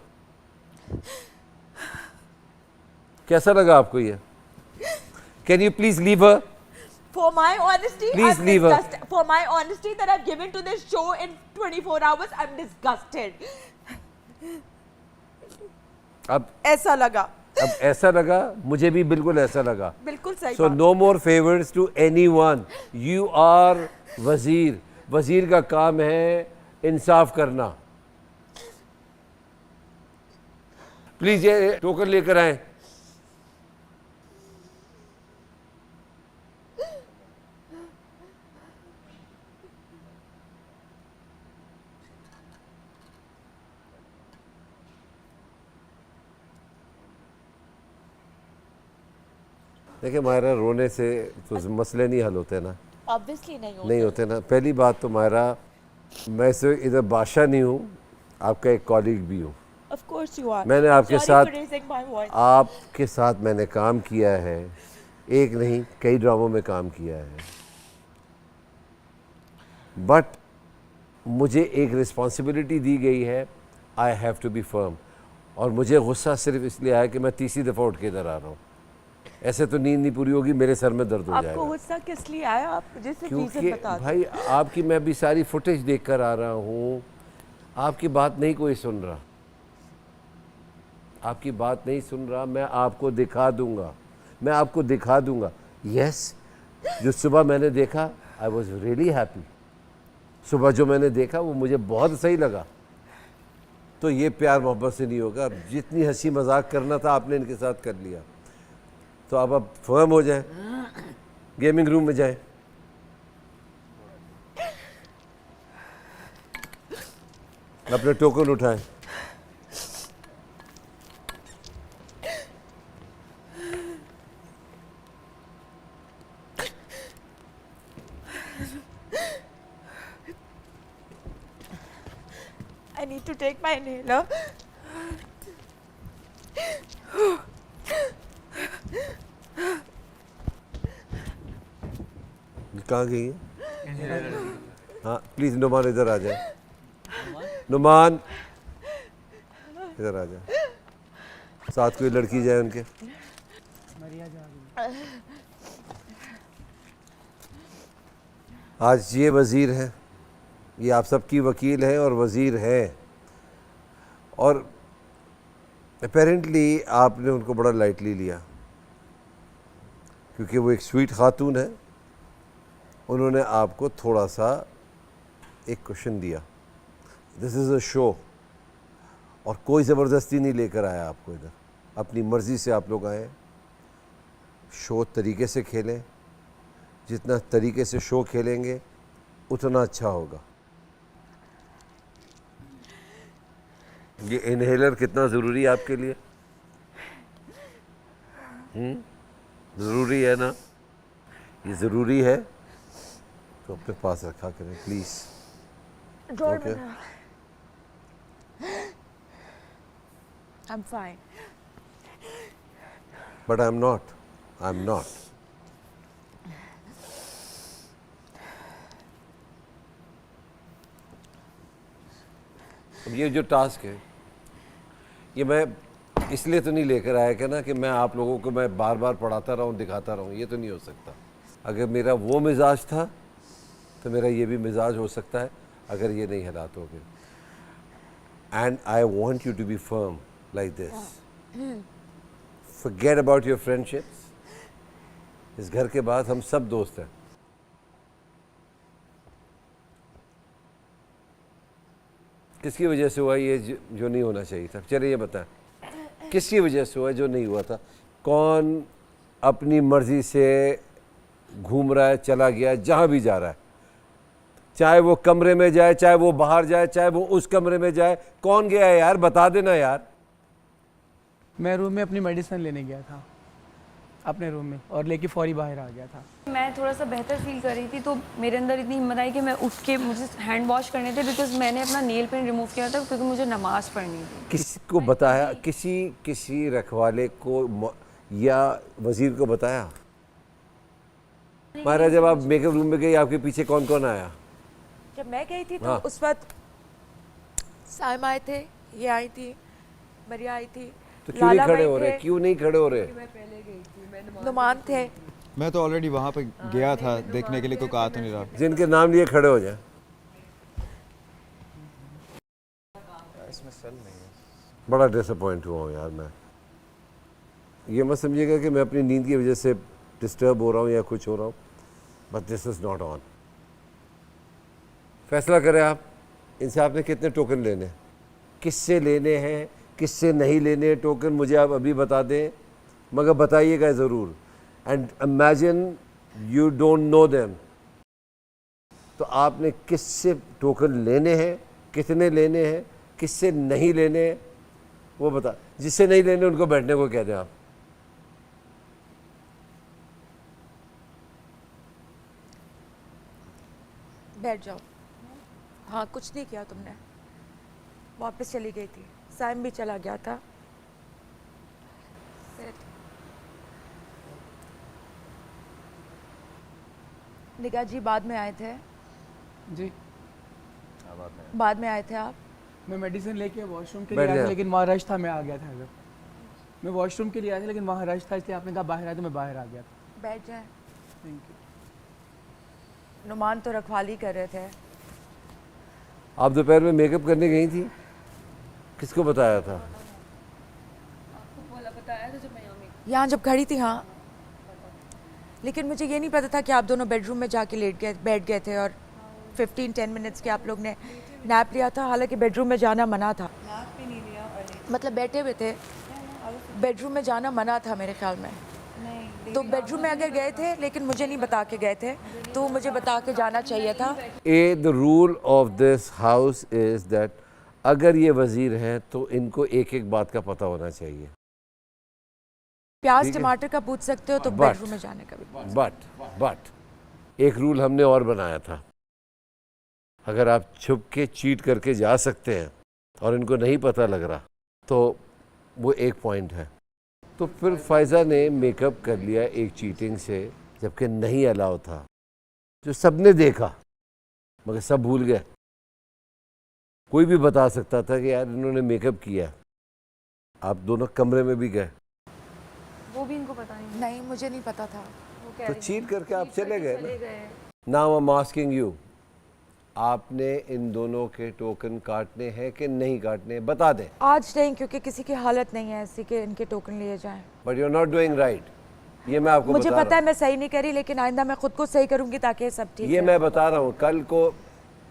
कैसा लगा आपको ये? Can you please leave her? For my honesty, Please I'm leave her. disgusted. For my honesty that I've given to this show in 24 hours, I'm disgusted. अब ऐसा लगा. अब ऐसा लगा, मुझे भी बिल्कुल ऐसा लगा. बिल्कुल सही So बात. no more favors to anyone. You are वजीर. वजीर का काम है इंसाफ करना. प्लीज ये टोकन लेकर आए. देखिए मायरा, रोने से तो मसले नहीं हल होते ना. Obviously नहीं होते ना. पहली बात तो मायरा, मैं सिर्फ इधर बादशाह नहीं हूँ, आपका एक कॉलीग भी हूँ. Of course you are. मैंने आपके Sorry for साथ raising my voice. आपके साथ मैंने काम किया है. एक नहीं कई ड्रामों में काम किया है. बट मुझे एक रिस्पॉन्सिबिलिटी दी गई है. I have to be firm. और मुझे गुस्सा सिर्फ इसलिए आया कि मैं तीसरी दफ़ा उठ के इधर आ रहा हूँ. ऐसे तो नींद नहीं पूरी होगी, मेरे सर में दर्द हो जाएगा. आपको गुस्सा किस लिए आया? आप मुझे सिर्फ क्योंकि रीजन बता दो. भाई आपकी मैं भी सारी फुटेज देख कर आ रहा हूँ. आपकी बात नहीं कोई सुन रहा. आपकी बात नहीं सुन रहा. मैं आपको दिखा दूंगा. मैं आपको दिखा दूंगा. यस, जो सुबह मैंने देखा, आई वॉज रियली हैप्पी. सुबह जो मैंने देखा वो मुझे बहुत सही लगा. तो ये प्यार मोहब्बत से नहीं होगा. जितनी हंसी मजाक करना था आपने इनके साथ कर लिया. तो अब फर्म हो जाए, गेमिंग रूम में जाए. अपने टोकन उठाएं. I need to take my inhaler. कहाँ गई है? हाँ प्लीज नुमान इधर आ जाए. नुमान इधर आ जाए. साथ कोई लड़की जाए उनके. आज ये वज़ीर हैं, ये आप सबकी वकील हैं और वज़ीर हैं. और अपेरेंटली आपने उनको बड़ा लाइटली लिया क्योंकि वो एक स्वीट खातून है. उन्होंने आपको थोड़ा सा एक क्वेश्चन दिया. दिस इज़ अ शो और कोई ज़बरदस्ती नहीं लेकर आया आपको इधर. अपनी मर्ज़ी से आप लोग आए. शो तरीके से खेलें. जितना तरीके से शो खेलेंगे उतना अच्छा होगा. ये इनहेलर कितना ज़रूरी है आपके लिए? ज़रूरी है ना? ये ज़रूरी है तो अपने पास रखा करें please. Okay. I'm fine. But I'm not. I'm not. अब ये जो टास्क है ये मैं इसलिए तो नहीं लेकर आया कि ना कि मैं आप लोगों को मैं बार बार पढ़ाता रहूं, दिखाता रहूं. ये तो नहीं हो सकता. अगर मेरा वो मिजाज था तो मेरा ये भी मिजाज हो सकता है अगर ये नहीं हालात हो गए. And I want you to be firm like this. Forget about your friendships. इस घर के बाद हम सब दोस्त हैं. किसकी वजह से हुआ ये जो नहीं होना चाहिए था? चलिए ये बताएं किसकी वजह से हुआ जो नहीं हुआ था? कौन अपनी मर्जी से घूम रहा है, चला गया है, जहाँ भी जा रहा है, चाहे वो कमरे में जाए, चाहे वो बाहर जाए, चाहे वो उस कमरे में जाए, कौन गया है यार, बता देना यार। मैं रूम में अपनी मेडिसिन लेने गया था अपने रूम में और लेके फौरी बाहर आ गया था। मैं थोड़ा सा बेहतर फील कर रही थी तो मेरे अंदर इतनी हिम्मत आई कि मैं उठ के मुझे हैंड वॉश करने थे बिकॉज मैंने अपना नेल पेंट रिमूव किया था क्योंकि मुझे नमाज पढ़नी थी। किसी को बताया, किसी रखवाले को या वजीर को बताया? महाराज जब आप मेकअप रूम में गई आपके पीछे कौन कौन आया? जब मैं गई थी तो हाँ। उस वक्त साइम आए थे, ये आई थी, मरिया आई थी, तो क्यों नहीं खड़े हो रहे? क्यों नहीं खड़े हो रहे? नुमान थे। मैं तो ऑलरेडी वहाँ पे गया था देखने के लिए, कोई कहा तो नहीं रहा। जिनके नाम लिए खड़े हो जाए। इसमें सेल नहीं है। बड़ा डिसअपॉइंट हुआ हूँ यार मैं। ये मत समझिएगा कि मैं अपनी नींद की वजह से डिस्टर्ब हो रहा हूँ या कुछ हो रहा हूँ, but this is not on. फैसला करें आप, इनसे आपने कितने टोकन लेने, किससे लेने हैं, किससे नहीं लेने टोकन, मुझे आप अभी बता दें, मगर बताइएगा ज़रूर। And imagine you don't know them, तो आपने किससे टोकन लेने हैं, कितने लेने हैं, किससे नहीं लेने हैं, वो बता। जिससे नहीं लेने उनको बैठने को कह दें आप। बैठ जाओ। हाँ, कुछ नहीं किया तुमने, वापस चली गई थी, साइम भी चला गया था। निगाह जी बाद में आए थे जी, बाद में आए थे आप। मैं मेडिसिन लेके वॉशरूम के लिए आया था लेकिन वहाँ रश था, मैं आ गया था। अगर मैं वॉशरूम के लिए आया था लेकिन वहाँ रश था, इसलिए आपने कहा बाहर आया तो मैं बाहर आ गया था। बैठ जाए। Thank you. नुमान तो रखवाली कर रहे थे। आप दोपहर में मेकअप करने गई थी, किसको बताया था? आपको बोला बताया था जब मैं यहाँ जब खड़ी थी, हाँ, लेकिन मुझे ये नहीं पता था कि आप दोनों बेडरूम में जाके बैठ गए थे और 15-10 मिनट्स के आप लोग ने नैप लिया था, हालांकि बेडरूम में जाना मना था। मतलब बैठे हुए थे, बेडरूम में जाना मना था मेरे ख्याल में। तो बेडरूम में अगर गए थे लेकिन मुझे नहीं बता के गए थे, तो मुझे बता के जाना चाहिए था। The rule of this house is that अगर ये वजीर हैं तो इनको एक एक बात का पता होना चाहिए। प्याज टमाटर का पूछ सकते हो तो बेडरूम में जाने का भी। बट एक रूल हमने और बनाया था, अगर आप छुप के चीट करके जा सकते हैं और इनको नहीं पता लग रहा तो वो एक पॉइंट है। तो फिर फायजा ने मेकअप कर लिया एक चीटिंग से, जबकि नहीं अलाउ था, जो सबने देखा मगर सब भूल गए। कोई भी बता सकता था कि यार इन्होंने मेकअप किया। आप दोनों कमरे में भी गए, वो भी इनको पता नहीं, मुझे नहीं पता था। तो चीट करके आप चले गए। Now I am asking you, आपने इन दोनों के टोकन काटने हैं कि नहीं काटने, बता दें। आज नहीं, क्योंकि किसी की हालत नहीं है ऐसी कि इनके टोकन लिए जाएं। But you are not doing right, ये मैं आपको मुझे बता पता है मैं सही नहीं करी, लेकिन आइंदा मैं खुद को सही करूंगी ताकि सब ठीक ये मैं बता रहा हूँ। कल को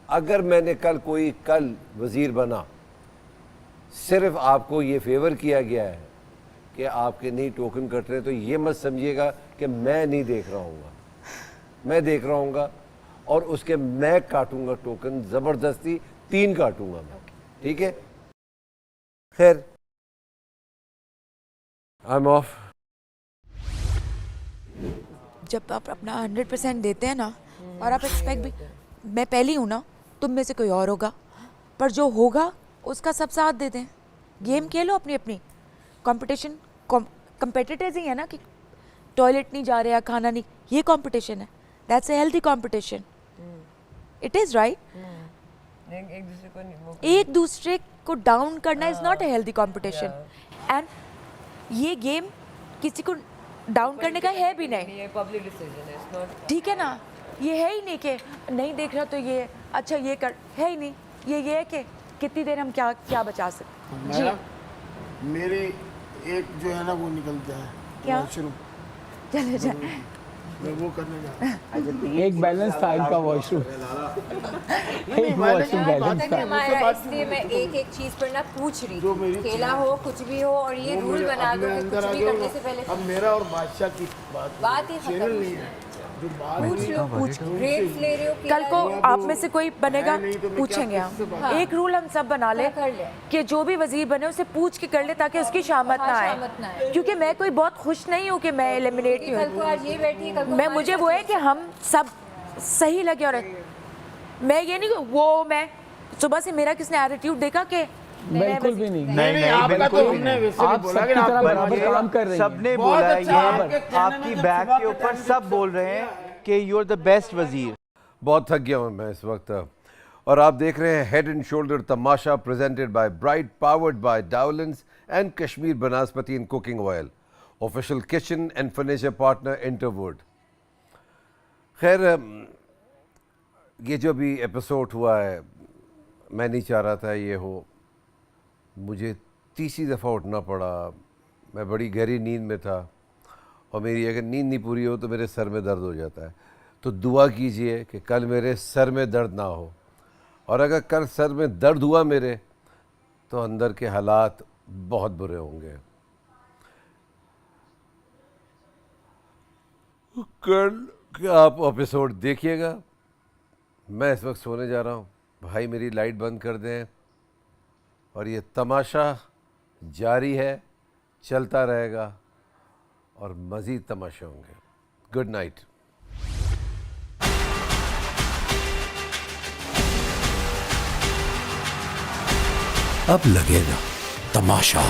अगर मैंने कल वजीर बना, सिर्फ आपको ये फेवर किया गया है कि आपके नहीं टोकन कट रहे, तो ये मत समझिएगा कि मैं नहीं देख रहा हूँ, मैं देख रहा हूँ और उसके मैं काटूंगा टोकन, जबरदस्ती 3 काटूंगा मैं, ठीक है? खैर, आई एम ऑफ। जब आप अपना 100% देते हैं ना, और आप एक्सपेक्ट भी, मैं पहली हूँ ना, तुम में से कोई और होगा, पर जो होगा उसका सब साथ दे दें। गेम खेलो अपनी अपनी, कंपटीशन कंपेटिटिव ही है ना, कि टॉयलेट नहीं जा रहे या खाना नहीं, ये कंपटीशन है। That's a healthy competition. It is right. एक दूसरे को डाउन करना is not a healthy competition. And ये गेम किसी को डाउन करने का है भी नहीं, ये पब्लिक डिसीजन है, ठीक है ना? ये है ही नहीं कि नहीं देख रहा तो ये अच्छा ये कर, है ही नहीं। ये है कि कितनी देर हम क्या बचा सकते जी। मेरी एक जो है ना वो निकल जाए, क्या? वॉशरूम चले जाए। मैं वो करने जा रहा हूँ। एक बैलेंस था इनका वॉशरूम, एक वॉशरूम बैलेंस था। हमारा इसलिए मैं एक एक चीज पर ना पूछ रही थी, खेला हो कुछ भी हो, और ये रूल बना दो कि कुछ भी करने से पहले अब मेरा और बादशाह की बात ही चैनल नहीं है जो बात पूछ लो, पूछ ग्रेड्स ले रहे हो, कल को आप में से कोई बनेगा, पूछेंगे हम। एक रूल हम सब बना ले कि जो भी वजीर बने उसे पूछ के कर ले, ताकि उसकी शामत ना आए, क्योंकि मैं कोई बहुत खुश नहीं हूँ कि मैं एलिमिनेट हूँ। मैं मुझे वो है कि हम सब सही लगे, और मैं ये नहीं वो मैं सुबह से मेरा किसने एटीट्यूड देखा कि बिल्कुल भी नहीं, नहीं आपका तो हमने वैसे भी बोला कि आप बराबर काम कर रहे हैं। सबने बोला है, ये आपकी बैक के ऊपर सब बोल रहे हैं कि यू आर द बेस्ट वजीर। बहुत थक गया हूँ मैं इस वक्त, और आप देख रहे हैं हेड एंड शोल्डर तमाशा presented by Brite, powered by Dawlance and Kashmir Banaspati and cooking oil, official kitchen and furniture partner Interwood. खैर, ये जो भी एपिसोड हुआ है, मैं नहीं चाह रहा था ये हो, मुझे तीसरी दफ़ा उठना पड़ा, मैं बड़ी गहरी नींद में था, और मेरी अगर नींद नहीं पूरी हो तो मेरे सर में दर्द हो जाता है। तो दुआ कीजिए कि कल मेरे सर में दर्द ना हो, और अगर कल सर में दर्द हुआ मेरे, तो अंदर के हालात बहुत बुरे होंगे। कल क्या आप एपिसोड देखिएगा। मैं इस वक्त सोने जा रहा हूँ, भाई मेरी लाइट बंद कर दें, और ये तमाशा जारी है, चलता रहेगा, और मज़ीद तमाशे होंगे। Good night. अब लगेगा तमाशा।